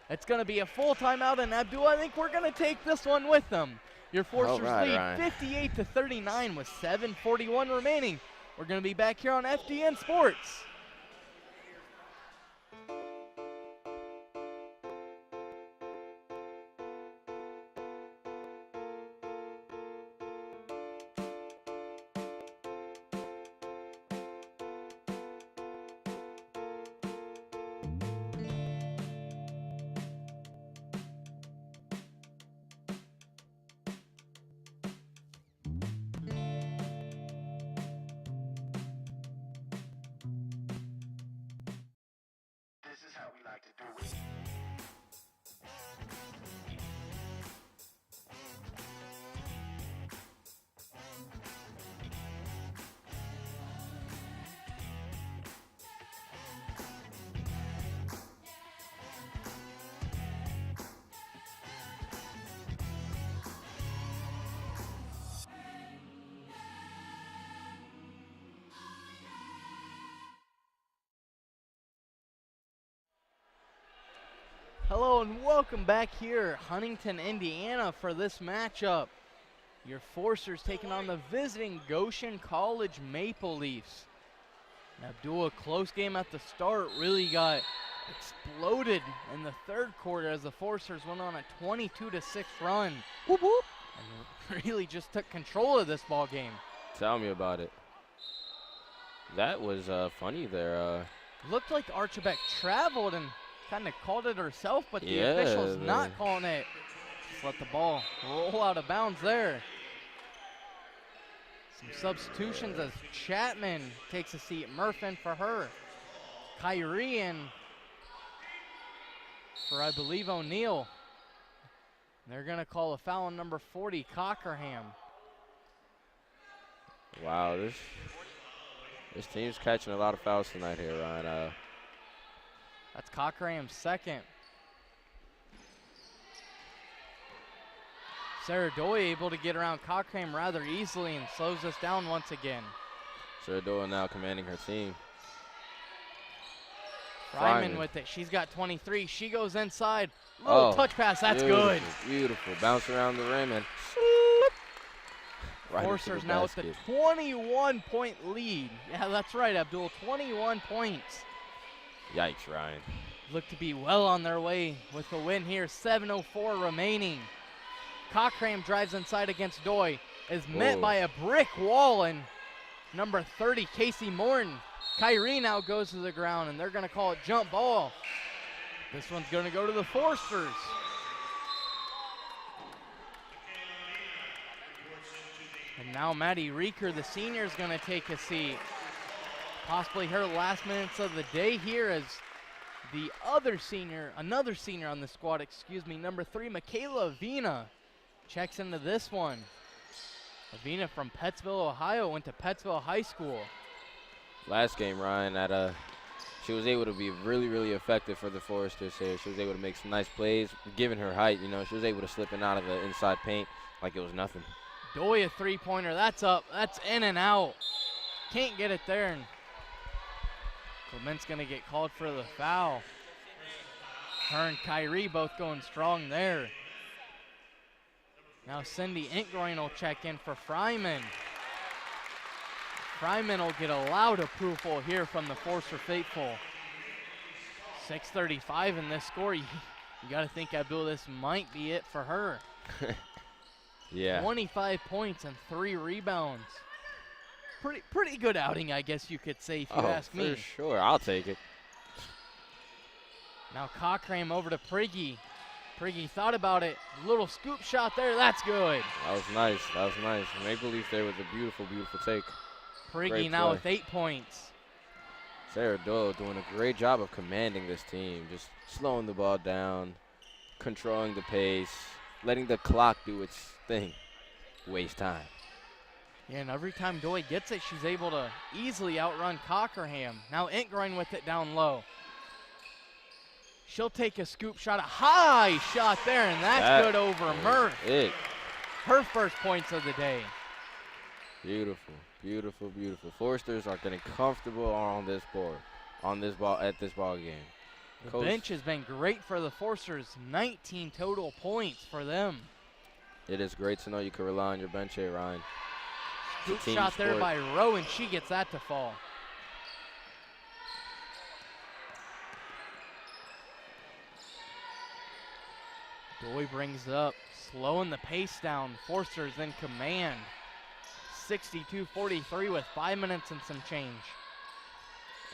It's going to be a full timeout, and Abdul, I think we're going to take this one with them. Your Forcers lead 58-39 with 7:41 remaining. We're going to be back here on FDN Sports. Hello and welcome back here, Huntington, Indiana, for this matchup. Your Forcers taking on the visiting Goshen College Maple Leafs. Abdul, a close game at the start, really got exploded in the third quarter as the Forcers went on a 22-6 run. Whoop, whoop. And really just took control of this ball game. Tell me about it. That was funny there. Looked like Archibald traveled and kind of called it herself, but the official's not calling it. Just let the ball roll out of bounds there. Some substitutions as Chapman takes a seat. Murphin for her. Kyrie in for, I believe, O'Neal. They're going to call a foul on number 40, Cockerham. Wow, this team's catching a lot of fouls tonight here, Ryan. That's Cockerham's second. Sarah Doi able to get around Cockerham rather easily and slows us down once again. Sarah Doi now commanding her team. Fryman with it. She's got 23. She goes inside. Little touch pass. That's good. Beautiful. Bounce around the rim and right Forcers now with the 21-point lead. Yeah, that's right, Abdul. 21 points. Yikes, Ryan. Look to be well on their way with the win here. 7:04 remaining. Cockerham drives inside against Doi. Is met by a brick wall, and number 30, Casey Morton. Kyrie now goes to the ground, and they're going to call it jump ball. This one's going to go to the Forcers. And now Maddie Reeker, the senior, is going to take a seat. Possibly her last minutes of the day here as the other senior, another senior on the squad, number 3, Michaela Avina, checks into this one. Avina from Pettsville, Ohio, went to Pettsville High School. Last game, Ryan, She was able to be really, really effective for the Foresters here. She was able to make some nice plays. Given her height, you know, she was able to slip in out of the inside paint like it was nothing. Doi a three-pointer. That's up. That's in and out. Can't get it there. And Clement's going to get called for the foul. Her and Kyrie both going strong there. Now Cindy Entgroin will check in for Fryman. Fryman will get a loud approval here from the Forster faithful. 6:35 in this score. You got to think, Abdul, this might be it for her. Yeah. 25 points and 3 rebounds. Pretty good outing, I guess you could say, if you ask me. For sure. I'll take it. Now Cochrane over to Priggy. Priggy thought about it. Little scoop shot there. That's good. That was nice. That was nice. Maple Leaf there with a beautiful, beautiful take. Priggy now with 8 points. Sarah Doyle doing a great job of commanding this team. Just slowing the ball down, controlling the pace, letting the clock do its thing. Waste time. Yeah, and every time Doyle gets it, she's able to easily outrun Cockerham. Now Entgroin with it down low. She'll take a scoop shot, a high shot there, and that's good over Murph. Her first points of the day. Beautiful, beautiful, beautiful. Foresters are getting comfortable on this board, at this ball game. The bench has been great for the Foresters. 19 total points for them. It is great to know you can rely on your bench here, Ryan. Scoop shot there by Rowe, and she gets that to fall. Doy brings it up, slowing the pace down. Forsters in command. 62-43 with 5 minutes and some change.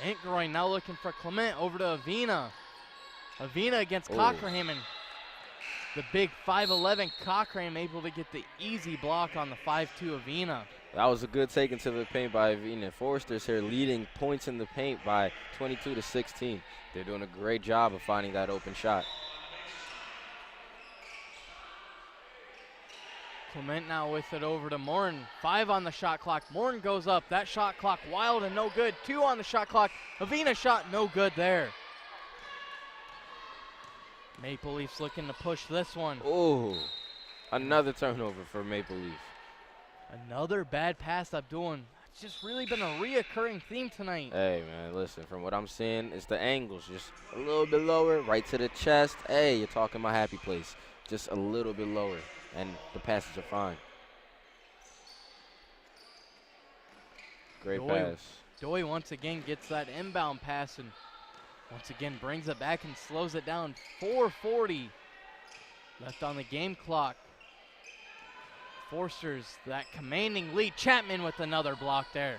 Entgroin now looking for Clement over to Avina. Avina against Cockerham, and the big 5'11 Cockerham able to get the easy block on the 5'2 Avina. That was a good take into the paint by Avina. Foresters here leading points in the paint by 22-16. They're doing a great job of finding that open shot. Clement now with it over to Morton. 5 on the shot clock. Morton goes up. That shot clock wild and no good. 2 on the shot clock. Avina shot no good there. Maple Leafs looking to push this one. Oh, another turnover for Maple Leaf. Another bad pass, Abdul. It's just really been a reoccurring theme tonight. Hey, man, listen, from what I'm seeing, it's the angles just a little bit lower, right to the chest. Hey, you're talking my happy place. Just a little bit lower, and the passes are fine. Great pass. Doy once again gets that inbound pass and once again brings it back and slows it down. 4:40 left on the game clock. Forsters that commanding lead. Chapman with another block there.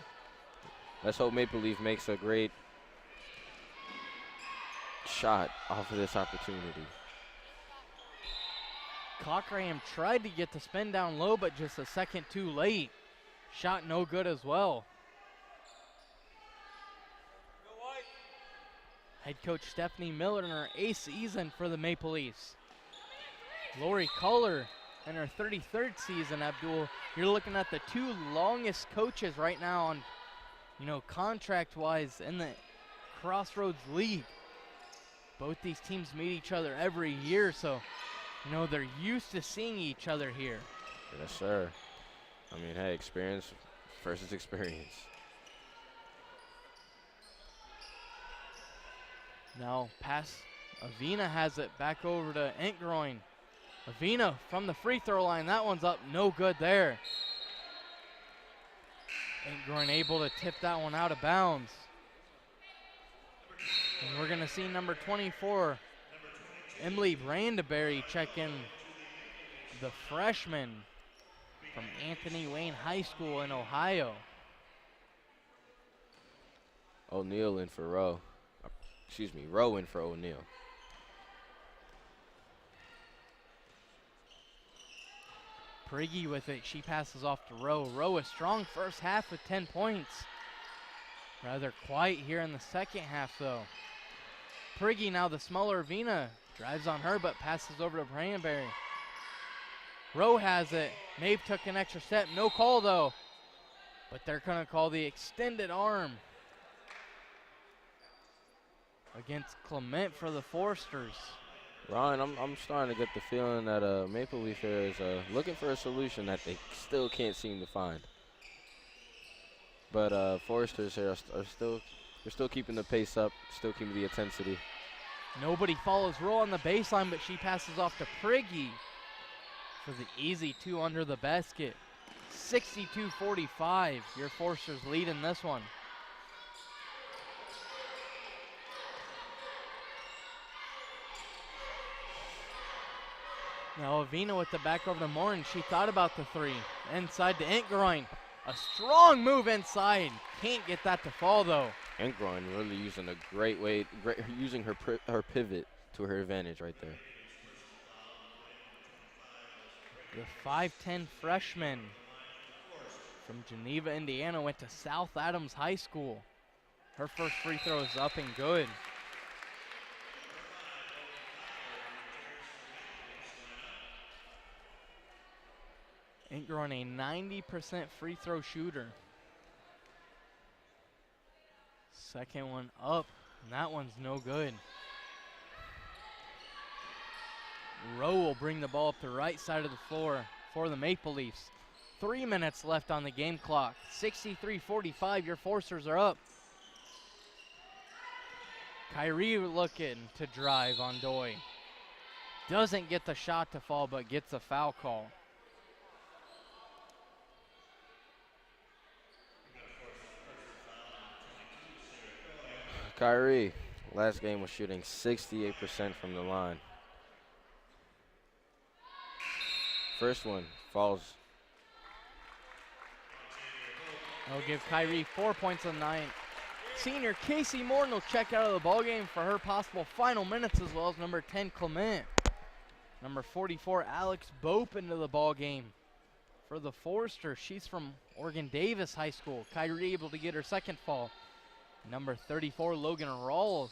Let's hope Maple Leaf makes a great shot off of this opportunity. Cockerham tried to get the spin down low, but just a second too late. Shot no good as well. Head coach Stephanie Miller in her 8th season for the Maple Leafs. Lori Culler in her 33rd season, Abdul. You're looking at the 2 longest coaches right now on, contract-wise in the Crossroads League. Both these teams meet each other every year, so, they're used to seeing each other here. Yes, sir. I mean, hey, experience versus experience. Now, pass. Avina has it back over to Entgroin. Avina from the free throw line. That one's up. No good there. Entgroin able to tip that one out of bounds. And we're going to see number 24, Emily Brandeberry, check in, the freshman from Anthony Wayne High School in Ohio. O'Neal in for Rowe. Rowe in for O'Neal. Priggy with it. She passes off to Rowe. Rowe a strong first half with 10 points. Rather quiet here in the second half, though. Priggy, now the smaller Avina, drives on her, but passes over to Brandenberry. Rowe has it. Maeve took an extra step. No call, though. But they're going to call the extended arm. against Clement for the Foresters. Ryan, I'm starting to get the feeling that Maple Leaf here is looking for a solution that they still can't seem to find. But Foresters here are still keeping the pace up, still keeping the intensity. Nobody follows Roll on the baseline, but she passes off to Priggy for the easy 2 under the basket. 62-45, your Foresters lead in this one. Now Avina with the back over to Morin. She thought about the 3. Inside to Entgroin. A strong move inside. Can't get that to fall though. Entgroin really using a great way, using her pivot to her advantage right there. The 5'10 freshman from Geneva, Indiana, went to South Adams High School. Her first free throw is up and good. Entgroin, a 90% free throw shooter. Second one up, and that one's no good. Rowe will bring the ball up the right side of the floor for the Maple Leafs. 3 minutes left on the game clock. 63-45, your Foresters are up. Kyrie looking to drive on Doy. Doesn't get the shot to fall, but gets a foul call. Kyrie, last game was shooting 68% from the line. First one falls. They'll give Kyrie 4 points on 9. Senior Casey Morton will check out of the ballgame for her possible final minutes, as well as number 10 Clement. Number 44 Alex Bope into the ballgame for the Foresters. She's from Oregon Davis High School. Kyrie able to get her second fall. Number 34 Logan Rawls,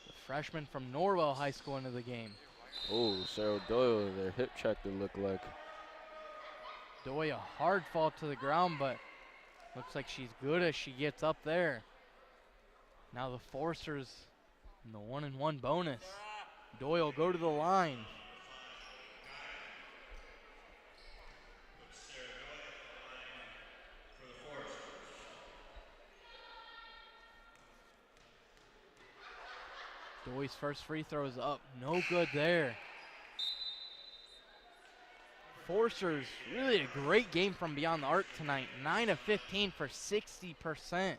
the freshman from Norwell High School, into the game. Oh, Sarah Doyle, their hip check to look like. Doy, a hard fall to the ground, but looks like she's good as she gets up there. Now the Foresters in the 1-and-1 bonus. Doyle go to the line. Doy's first free throw is up. No good there. Foresters, really a great game from beyond the arc tonight. 9 of 15 for 60%.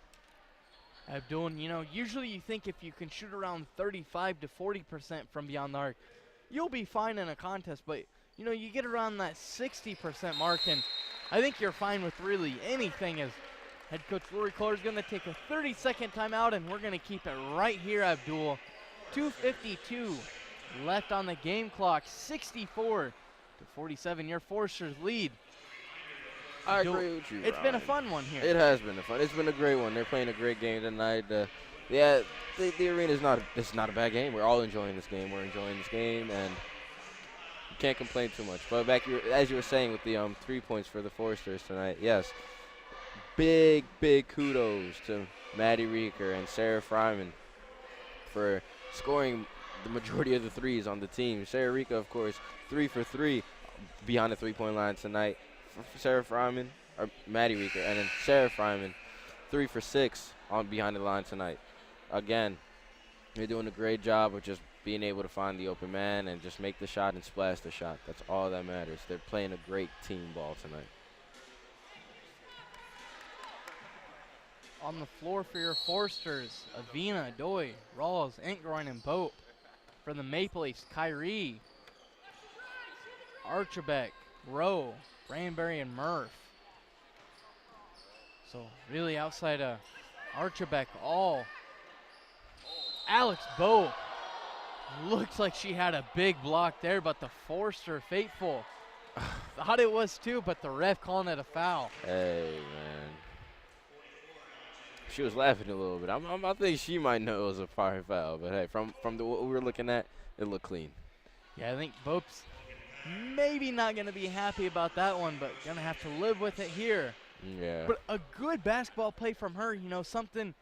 Abdul, you know, usually you think if you can shoot around 35 to 40% from beyond the arc, you'll be fine in a contest. But, you know, you get around that 60% mark, and I think you're fine with really anything, as head coach Lori Kohler is going to take a 30-second timeout, and we're going to keep it right here, Abdul. 2:52 left on the game clock. 64 to 47, your Foresters lead. I agree with you, It's been a fun one here. It has been it's been a great one. They're playing a great game tonight. Yeah, the arena is not a bad game. We're all enjoying this game. We're enjoying this game, and you can't complain too much. But back here, as you were saying with the 3 points for the Foresters tonight, yes, big kudos to Maddie Reeker and Sarah Fryman for scoring the majority of the threes on the team. Sarah Reeker, of course, 3 for 3 beyond the three-point line tonight. Sarah Fryman, or Maddie Reeker, and then Sarah Fryman, 3 for 6 on behind the line tonight. Again, you're doing a great job of just being able to find the open man and just make the shot and splash the shot. That's all that matters. They're playing a great team ball tonight. On the floor for your Foresters, Avina, Doy, Rawls, Entgroin, and Bope. For the Maple Leafs, Kyrie, Archibek, Rowe, Branberry, and Murph. So really outside of Archibek, all. Alex Bope. Looks like she had a big block there, but the Forester faithful thought it was too, but the ref calling it a foul. Hey, man. She was laughing a little bit. I think she might know it was a fire foul, but hey, from what we were looking at, it looked clean. Yeah, I think Bope's maybe not going to be happy about that one, but going to have to live with it here. Yeah. But a good basketball play from her, you know, something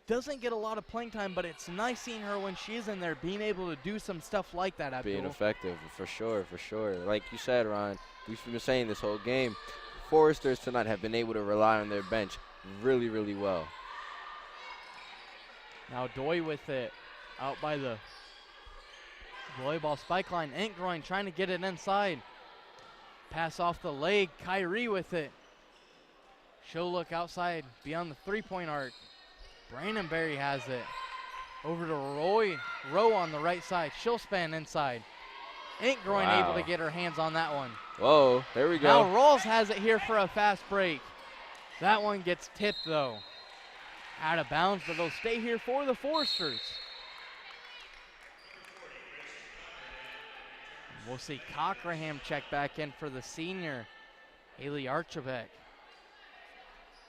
doesn't get a lot of playing time, but it's nice seeing her when she is in there being able to do some stuff like that, Abdul. Being effective, for sure, for sure. Like you said, Ron, we've been saying this whole game, Foresters tonight have been able to rely on their bench really, really well. Now Doi with it out by the volleyball spike line. Entgroin trying to get it inside. Pass off the leg. Kyrie with it. She'll look outside beyond the three-point arc. Brandonberry has it. Over to Rowe on the right side. She'll span inside. Entgroin able to get her hands on that one. Whoa, there we go. Now Rawls has it here for a fast break. That one gets tipped though. Out of bounds, but they'll stay here for the Foresters. We'll see Cockerham check back in for the senior, Haley Archibek.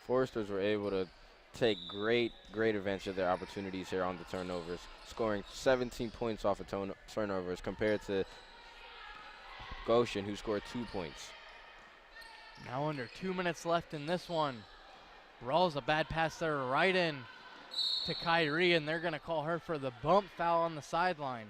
Foresters were able to take great advantage of their opportunities here on the turnovers, scoring 17 points off of turnovers compared to Goshen, who scored 2 points. Now under 2 minutes left in this one. Rawls a bad pass there right in to Kyrie, and they're going to call her for the bump foul on the sideline.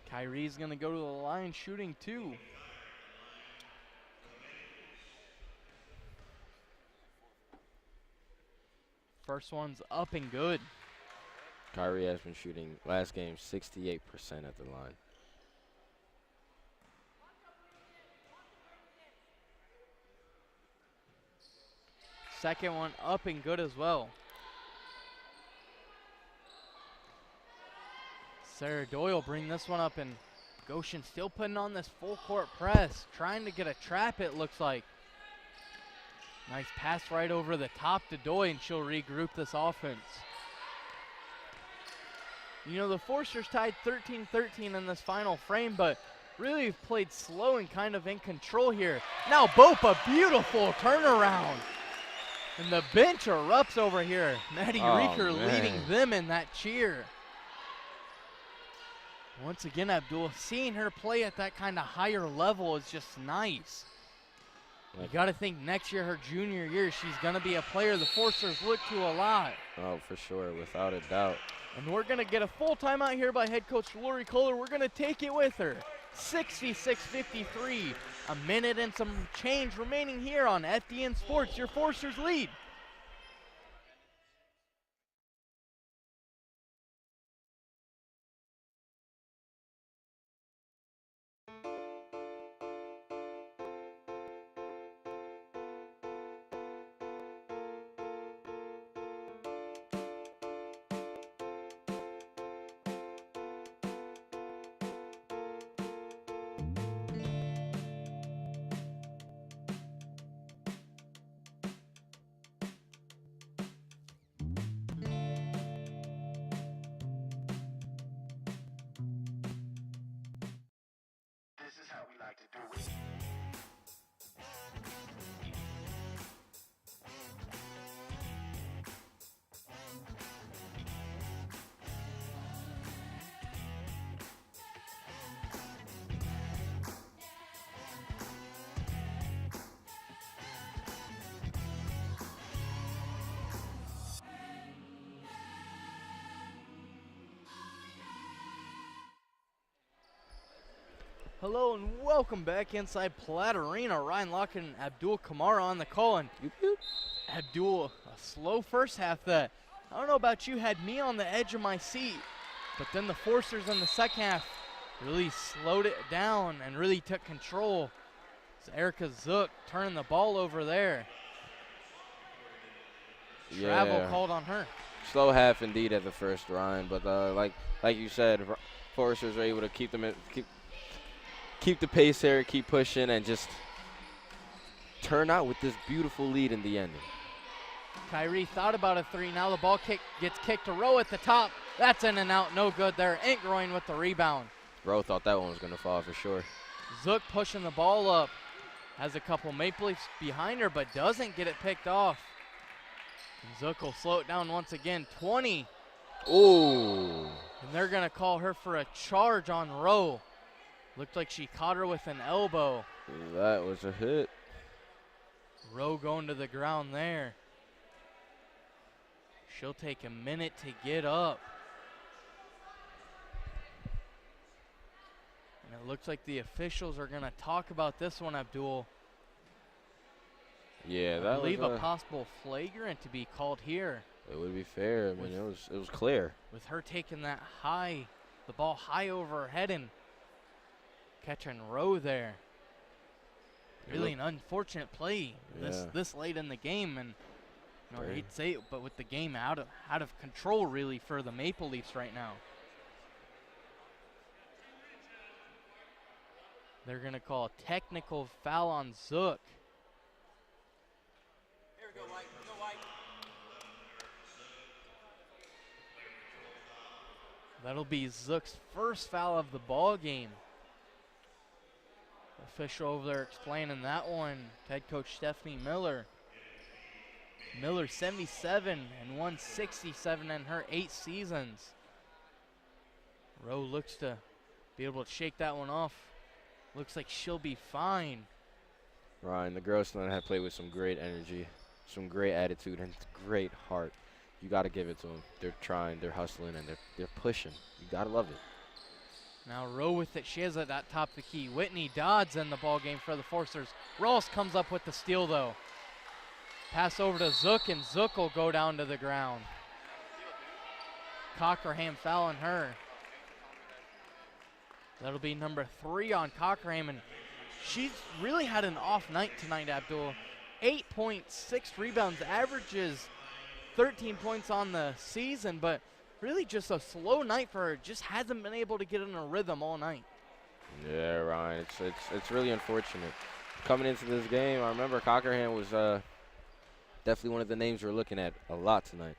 Kyrie's going to go to the line shooting 2. First one's up and good. Kyrie has been shooting last game 68% at the line. Second one up and good as well. Sarah Doyle bring this one up, and Goshen still putting on this full court press, trying to get a trap it looks like. Nice pass right over the top to Doyle, and she'll regroup this offense. You know, the Foresters tied 13-13 in this final frame, but really have played slow and kind of in control here. Now Bope, a beautiful turnaround. And the bench erupts over here. Maddie Reeker leading them in that cheer. Once again, Abdul, seeing her play at that kind of higher level is just nice. You got to think next year, her junior year, she's going to be a player the Foresters look to a lot. Oh, for sure, without a doubt. And we're going to get a full timeout here by head coach Lori Kohler. We're going to take it with her. 66-53. A minute and some change remaining here on FDN Sports. Your Foresters lead. Hello and welcome back inside Platt Arena. Ryan Lockett and Abdul Kamara on the call. And Abdul, a slow first half that, I don't know about you, had me on the edge of my seat. But then the Foresters in the second half really slowed it down and really took control. It's Erica Zook turning the ball over there. Travel called on her. Slow half indeed at the first, Ryan. But like you said, Foresters are able to keep the pace here, keep pushing, and just turn out with this beautiful lead in the end. Kyrie thought about a three. Now the ball gets kicked to Rowe at the top. That's in and out. No good there. Entgroin with the rebound. Rowe thought that one was going to fall for sure. Zook pushing the ball up. Has a couple Maple Leafs behind her, but doesn't get it picked off. And Zook will slow it down once again. 20. Ooh. And they're going to call her for a charge on Rowe. Looked like she caught her with an elbow. That was a hit. Rowe going to the ground there. She'll take a minute to get up. And it looks like the officials are going to talk about this one, Abdul. Yeah, I that believe was a possible flagrant to be called here. It would be fair. I mean, it was clear. With her taking that high, the ball high over her head and catching Rowe there. Really an unfortunate play this late in the game, and you know, I hate to say it, but with the game out of control really for the Maple Leafs right now. They're gonna call a technical foul on Zook. Here we go, White. Go, White. That'll be Zook's first foul of the ball game. Official over there explaining that one. Head coach Stephanie Miller. Miller 77 and 167 in her 8 seasons. Rowe looks to be able to shake that one off. Looks like she'll be fine. Ryan, the girls tonight have played with some great energy, some great attitude, and great heart. You got to give it to them. They're trying, they're hustling, and they're pushing. You got to love it. Now Rowe with it. She has it at top of the key. Whitney Dodds in the ball game for the Forcers. Ross comes up with the steal, though. Pass over to Zook, and Zook will go down to the ground. Cockerham fouling her. That'll be number 3 on Cockerham, and she's really had an off night tonight, Abdul. 8.6 rebounds, averages 13 points on the season, but really just a slow night for her. Just hasn't been able to get in a rhythm all night. Yeah, Ryan, it's really unfortunate. Coming into this game, I remember Cockerham was definitely one of the names we were looking at a lot tonight.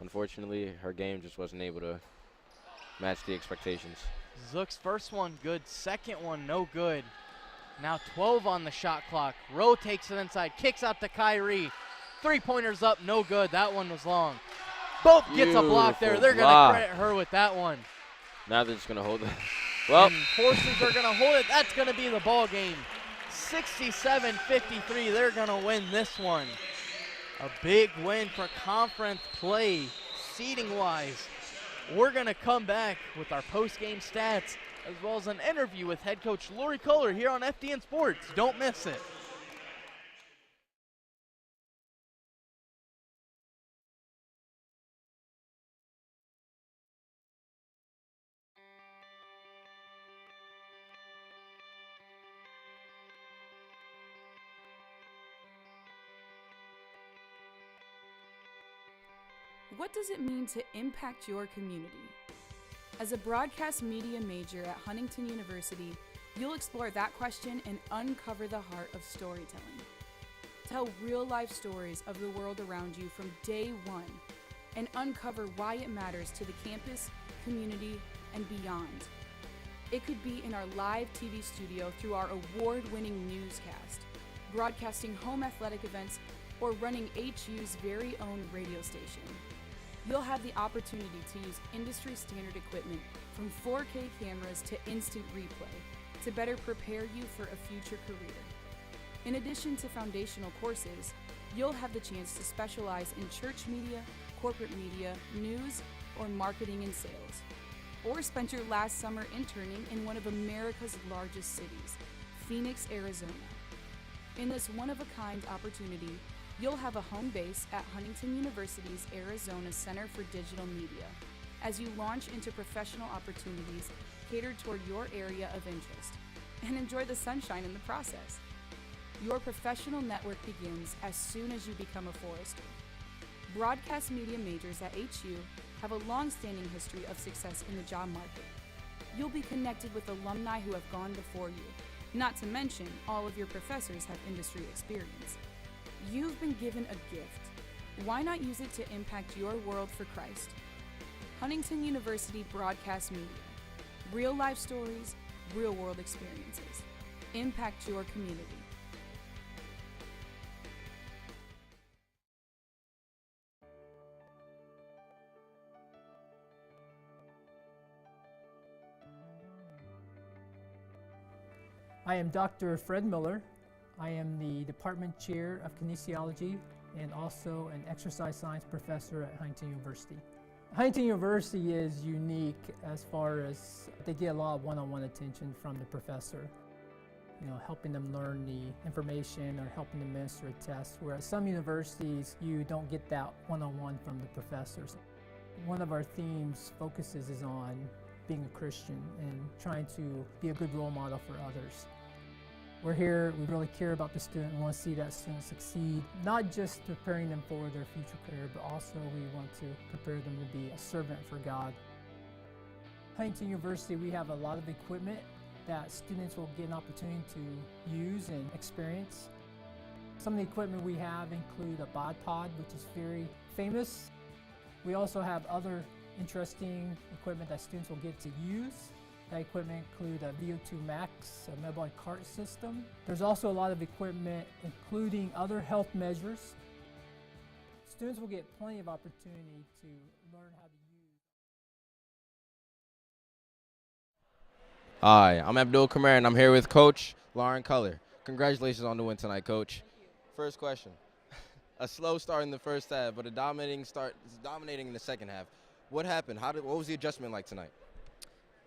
Unfortunately, her game just wasn't able to match the expectations. Zook's first one good, second one no good. Now 12 on the shot clock. Rowe takes it inside, kicks out to Kyrie. 3-pointers up, no good. That one was long. Both gets a block there. They're going to credit her with that one. Now they're just going to hold it. Well, and Forces are going to hold it. That's going to be the ball game. 67-53. They're going to win this one. A big win for conference play, seeding-wise. We're going to come back with our post-game stats as well as an interview with head coach Lori Kohler here on FDN Sports. Don't miss it. What does it mean to impact your community? As a broadcast media major at Huntington University, you'll explore that question and uncover the heart of storytelling. Tell real-life stories of the world around you from day one and uncover why it matters to the campus, community, and beyond. It could be in our live TV studio through our award-winning newscast, broadcasting home athletic events, or running HU's very own radio station. You'll have the opportunity to use industry standard equipment from 4K cameras to instant replay to better prepare you for a future career. In addition to foundational courses, you'll have the chance to specialize in church media, corporate media, news, or marketing and sales. Or spend your last summer interning in one of America's largest cities, Phoenix, Arizona. In this one-of-a-kind opportunity, you'll have a home base at Huntington University's Arizona Center for Digital Media as you launch into professional opportunities catered toward your area of interest and enjoy the sunshine in the process. Your professional network begins as soon as you become a Forester. Broadcast media majors at HU have a long-standing history of success in the job market. You'll be connected with alumni who have gone before you, not to mention all of your professors have industry experience. You've been given a gift. Why not use it to impact your world for Christ? Huntington University Broadcast Media. Real life stories, real world experiences. Impact your community. I am Dr. Fred Miller. I am the Department Chair of Kinesiology and also an exercise science professor at Huntington University. Huntington University is unique as far as they get a lot of one-on-one attention from the professor. You know, helping them learn the information or helping them minister a test, whereas some universities, you don't get that one-on-one from the professors. One of our themes focuses is on being a Christian and trying to be a good role model for others. We're here, we really care about the student and want to see that student succeed, not just preparing them for their future career, but also we want to prepare them to be a servant for God. Huntington University, we have a lot of equipment that students will get an opportunity to use and experience. Some of the equipment we have include a bod pod, which is very famous. We also have other interesting equipment that students will get to use. That equipment include a VO2 Max, a metabolic cart system. There's also a lot of equipment including other health measures. Students will get plenty of opportunity to learn how to use. Hi, I'm Abdul Kamer, and I'm here with Coach Lauren Culler. Congratulations on the win tonight, Coach. First question. A slow start in the first half, but a dominating start, dominating in the second half. What happened? What was the adjustment like tonight?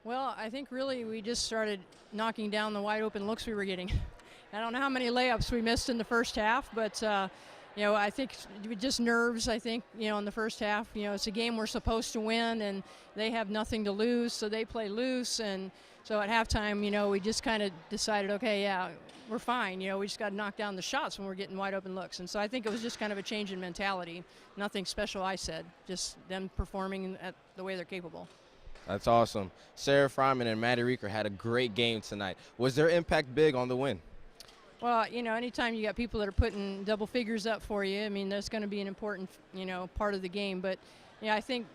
Well, I think really we just started knocking down the wide open looks we were getting. I don't know how many layups we missed in the first half, but you know, I think just nerves, I think, you know, in the first half. You know, it's a game we're supposed to win, and they have nothing to lose, so they play loose. And so at halftime, you know, we just kind of decided, okay, yeah, we're fine. You know, we just got to knock down the shots when we're getting wide open looks. And so I think it was just kind of a change in mentality. Nothing special, I said, just them performing at the way they're capable. That's awesome. Sarah Fryman and Maddie Reeker had a great game tonight. Was their impact big on the win? Well, you know, anytime you got people that are putting double figures up for you, I mean, that's going to be an important, you know, part of the game. But, yeah, I think,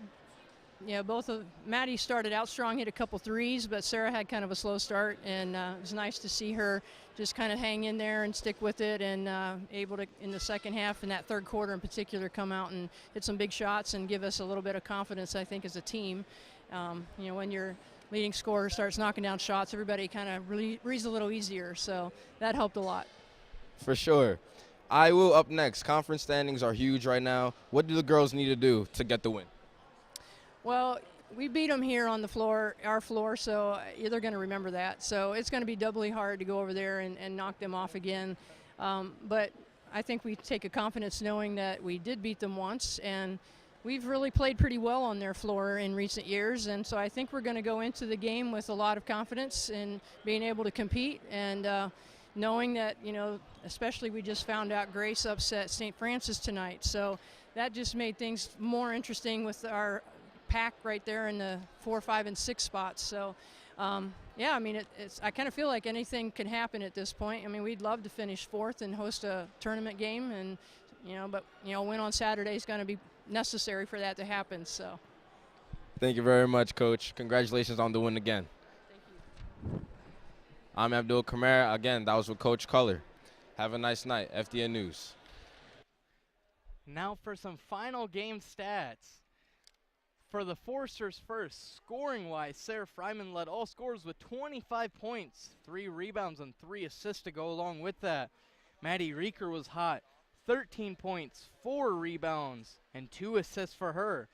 you know, both of Maddie started out strong, hit a couple threes, but Sarah had kind of a slow start, and it was nice to see her just kind of hang in there and stick with it, and able to, in the second half, in that third quarter in particular, come out and hit some big shots and give us a little bit of confidence, I think, as a team. You know, when your leading scorer starts knocking down shots, everybody kind of really reads a little easier, so that helped a lot. For sure. IU up next. Conference standings are huge right now. What do the girls need to do to get the win? Well, we beat them here on the floor, our floor, so they're going to remember that. So it's going to be doubly hard to go over there and knock them off again. But I think we take a confidence knowing that we did beat them once, and we've really played pretty well on their floor in recent years, and so I think we're going to go into the game with a lot of confidence in being able to compete, and knowing that, you know, especially we just found out Grace upset St. Francis tonight, so that just made things more interesting with our pack right there in the 4, 5, and 6 spots. So, yeah, I mean, I kind of feel like anything can happen at this point. I mean, we'd love to finish 4th and host a tournament game, and you know, but you know, win on Saturday is going to be necessary for that to happen. So thank you very much, Coach. Congratulations on the win again. Thank you. I'm Abdul Kamer. Again, that was with Coach Culler. Have a nice night. FDN News. Now for some final game stats. For the Forsters first, scoring-wise, Sarah Fryman led all scorers with 25 points, 3 rebounds, and 3 assists to go along with that. Maddie Reeker was hot. 13 points, 4 rebounds, and 2 assists for her.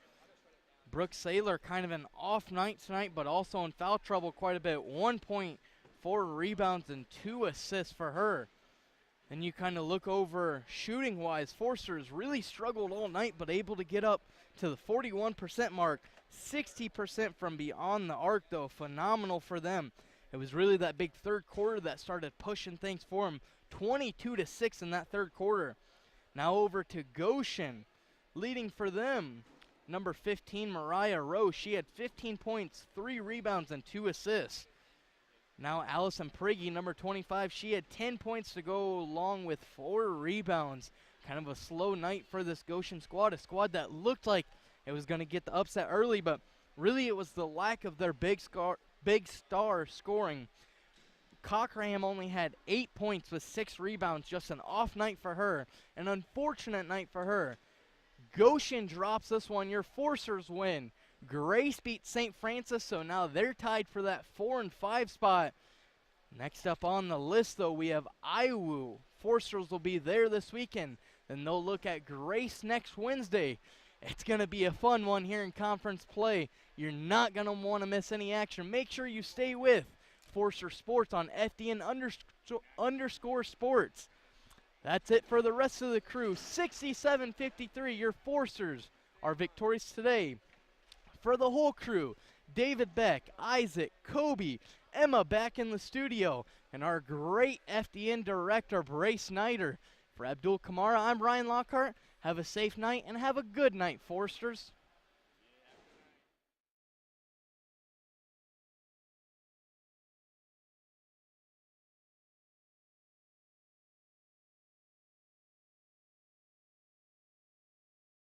Brooke Saylor kind of an off night tonight, but also in foul trouble quite a bit. 1 point, 4 rebounds, and 2 assists for her. Then you kind of look over shooting-wise. Forsters really struggled all night, but able to get up to the 41% mark. 60% from beyond the arc, though. Phenomenal for them. It was really that big third quarter that started pushing things for them. 22-6 in that third quarter. Now over to Goshen, leading for them, number 15, Mariah Rowe. She had 15 points, 3 rebounds, and 2 assists. Now Allison Prigge, number 25, she had 10 points to go along with 4 rebounds. Kind of a slow night for this Goshen squad, a squad that looked like it was going to get the upset early, but really it was the lack of their big star scoring. Cockerham only had 8 points with 6 rebounds, just an off night for her, an unfortunate night for her. Goshen drops this one, your Forsters win. Grace beat St. Francis, so now they're tied for that 4 and 5 spot. Next up on the list, though, we have Iowa. Forsters will be there this weekend. Then they'll look at Grace next Wednesday. It's going to be a fun one here in conference play. You're not going to want to miss any action. Make sure you stay with Forster Sports on FDN underscore sports. That's it for the rest of the crew. 67-53, your Forsters are victorious today. For the whole crew, David Beck, Isaac, Kobe, Emma back in the studio, and our great FDN director, Bray Snyder. For Abdul Kamara, I'm Ryan Lockhart. Have a safe night and have a good night, Forsters.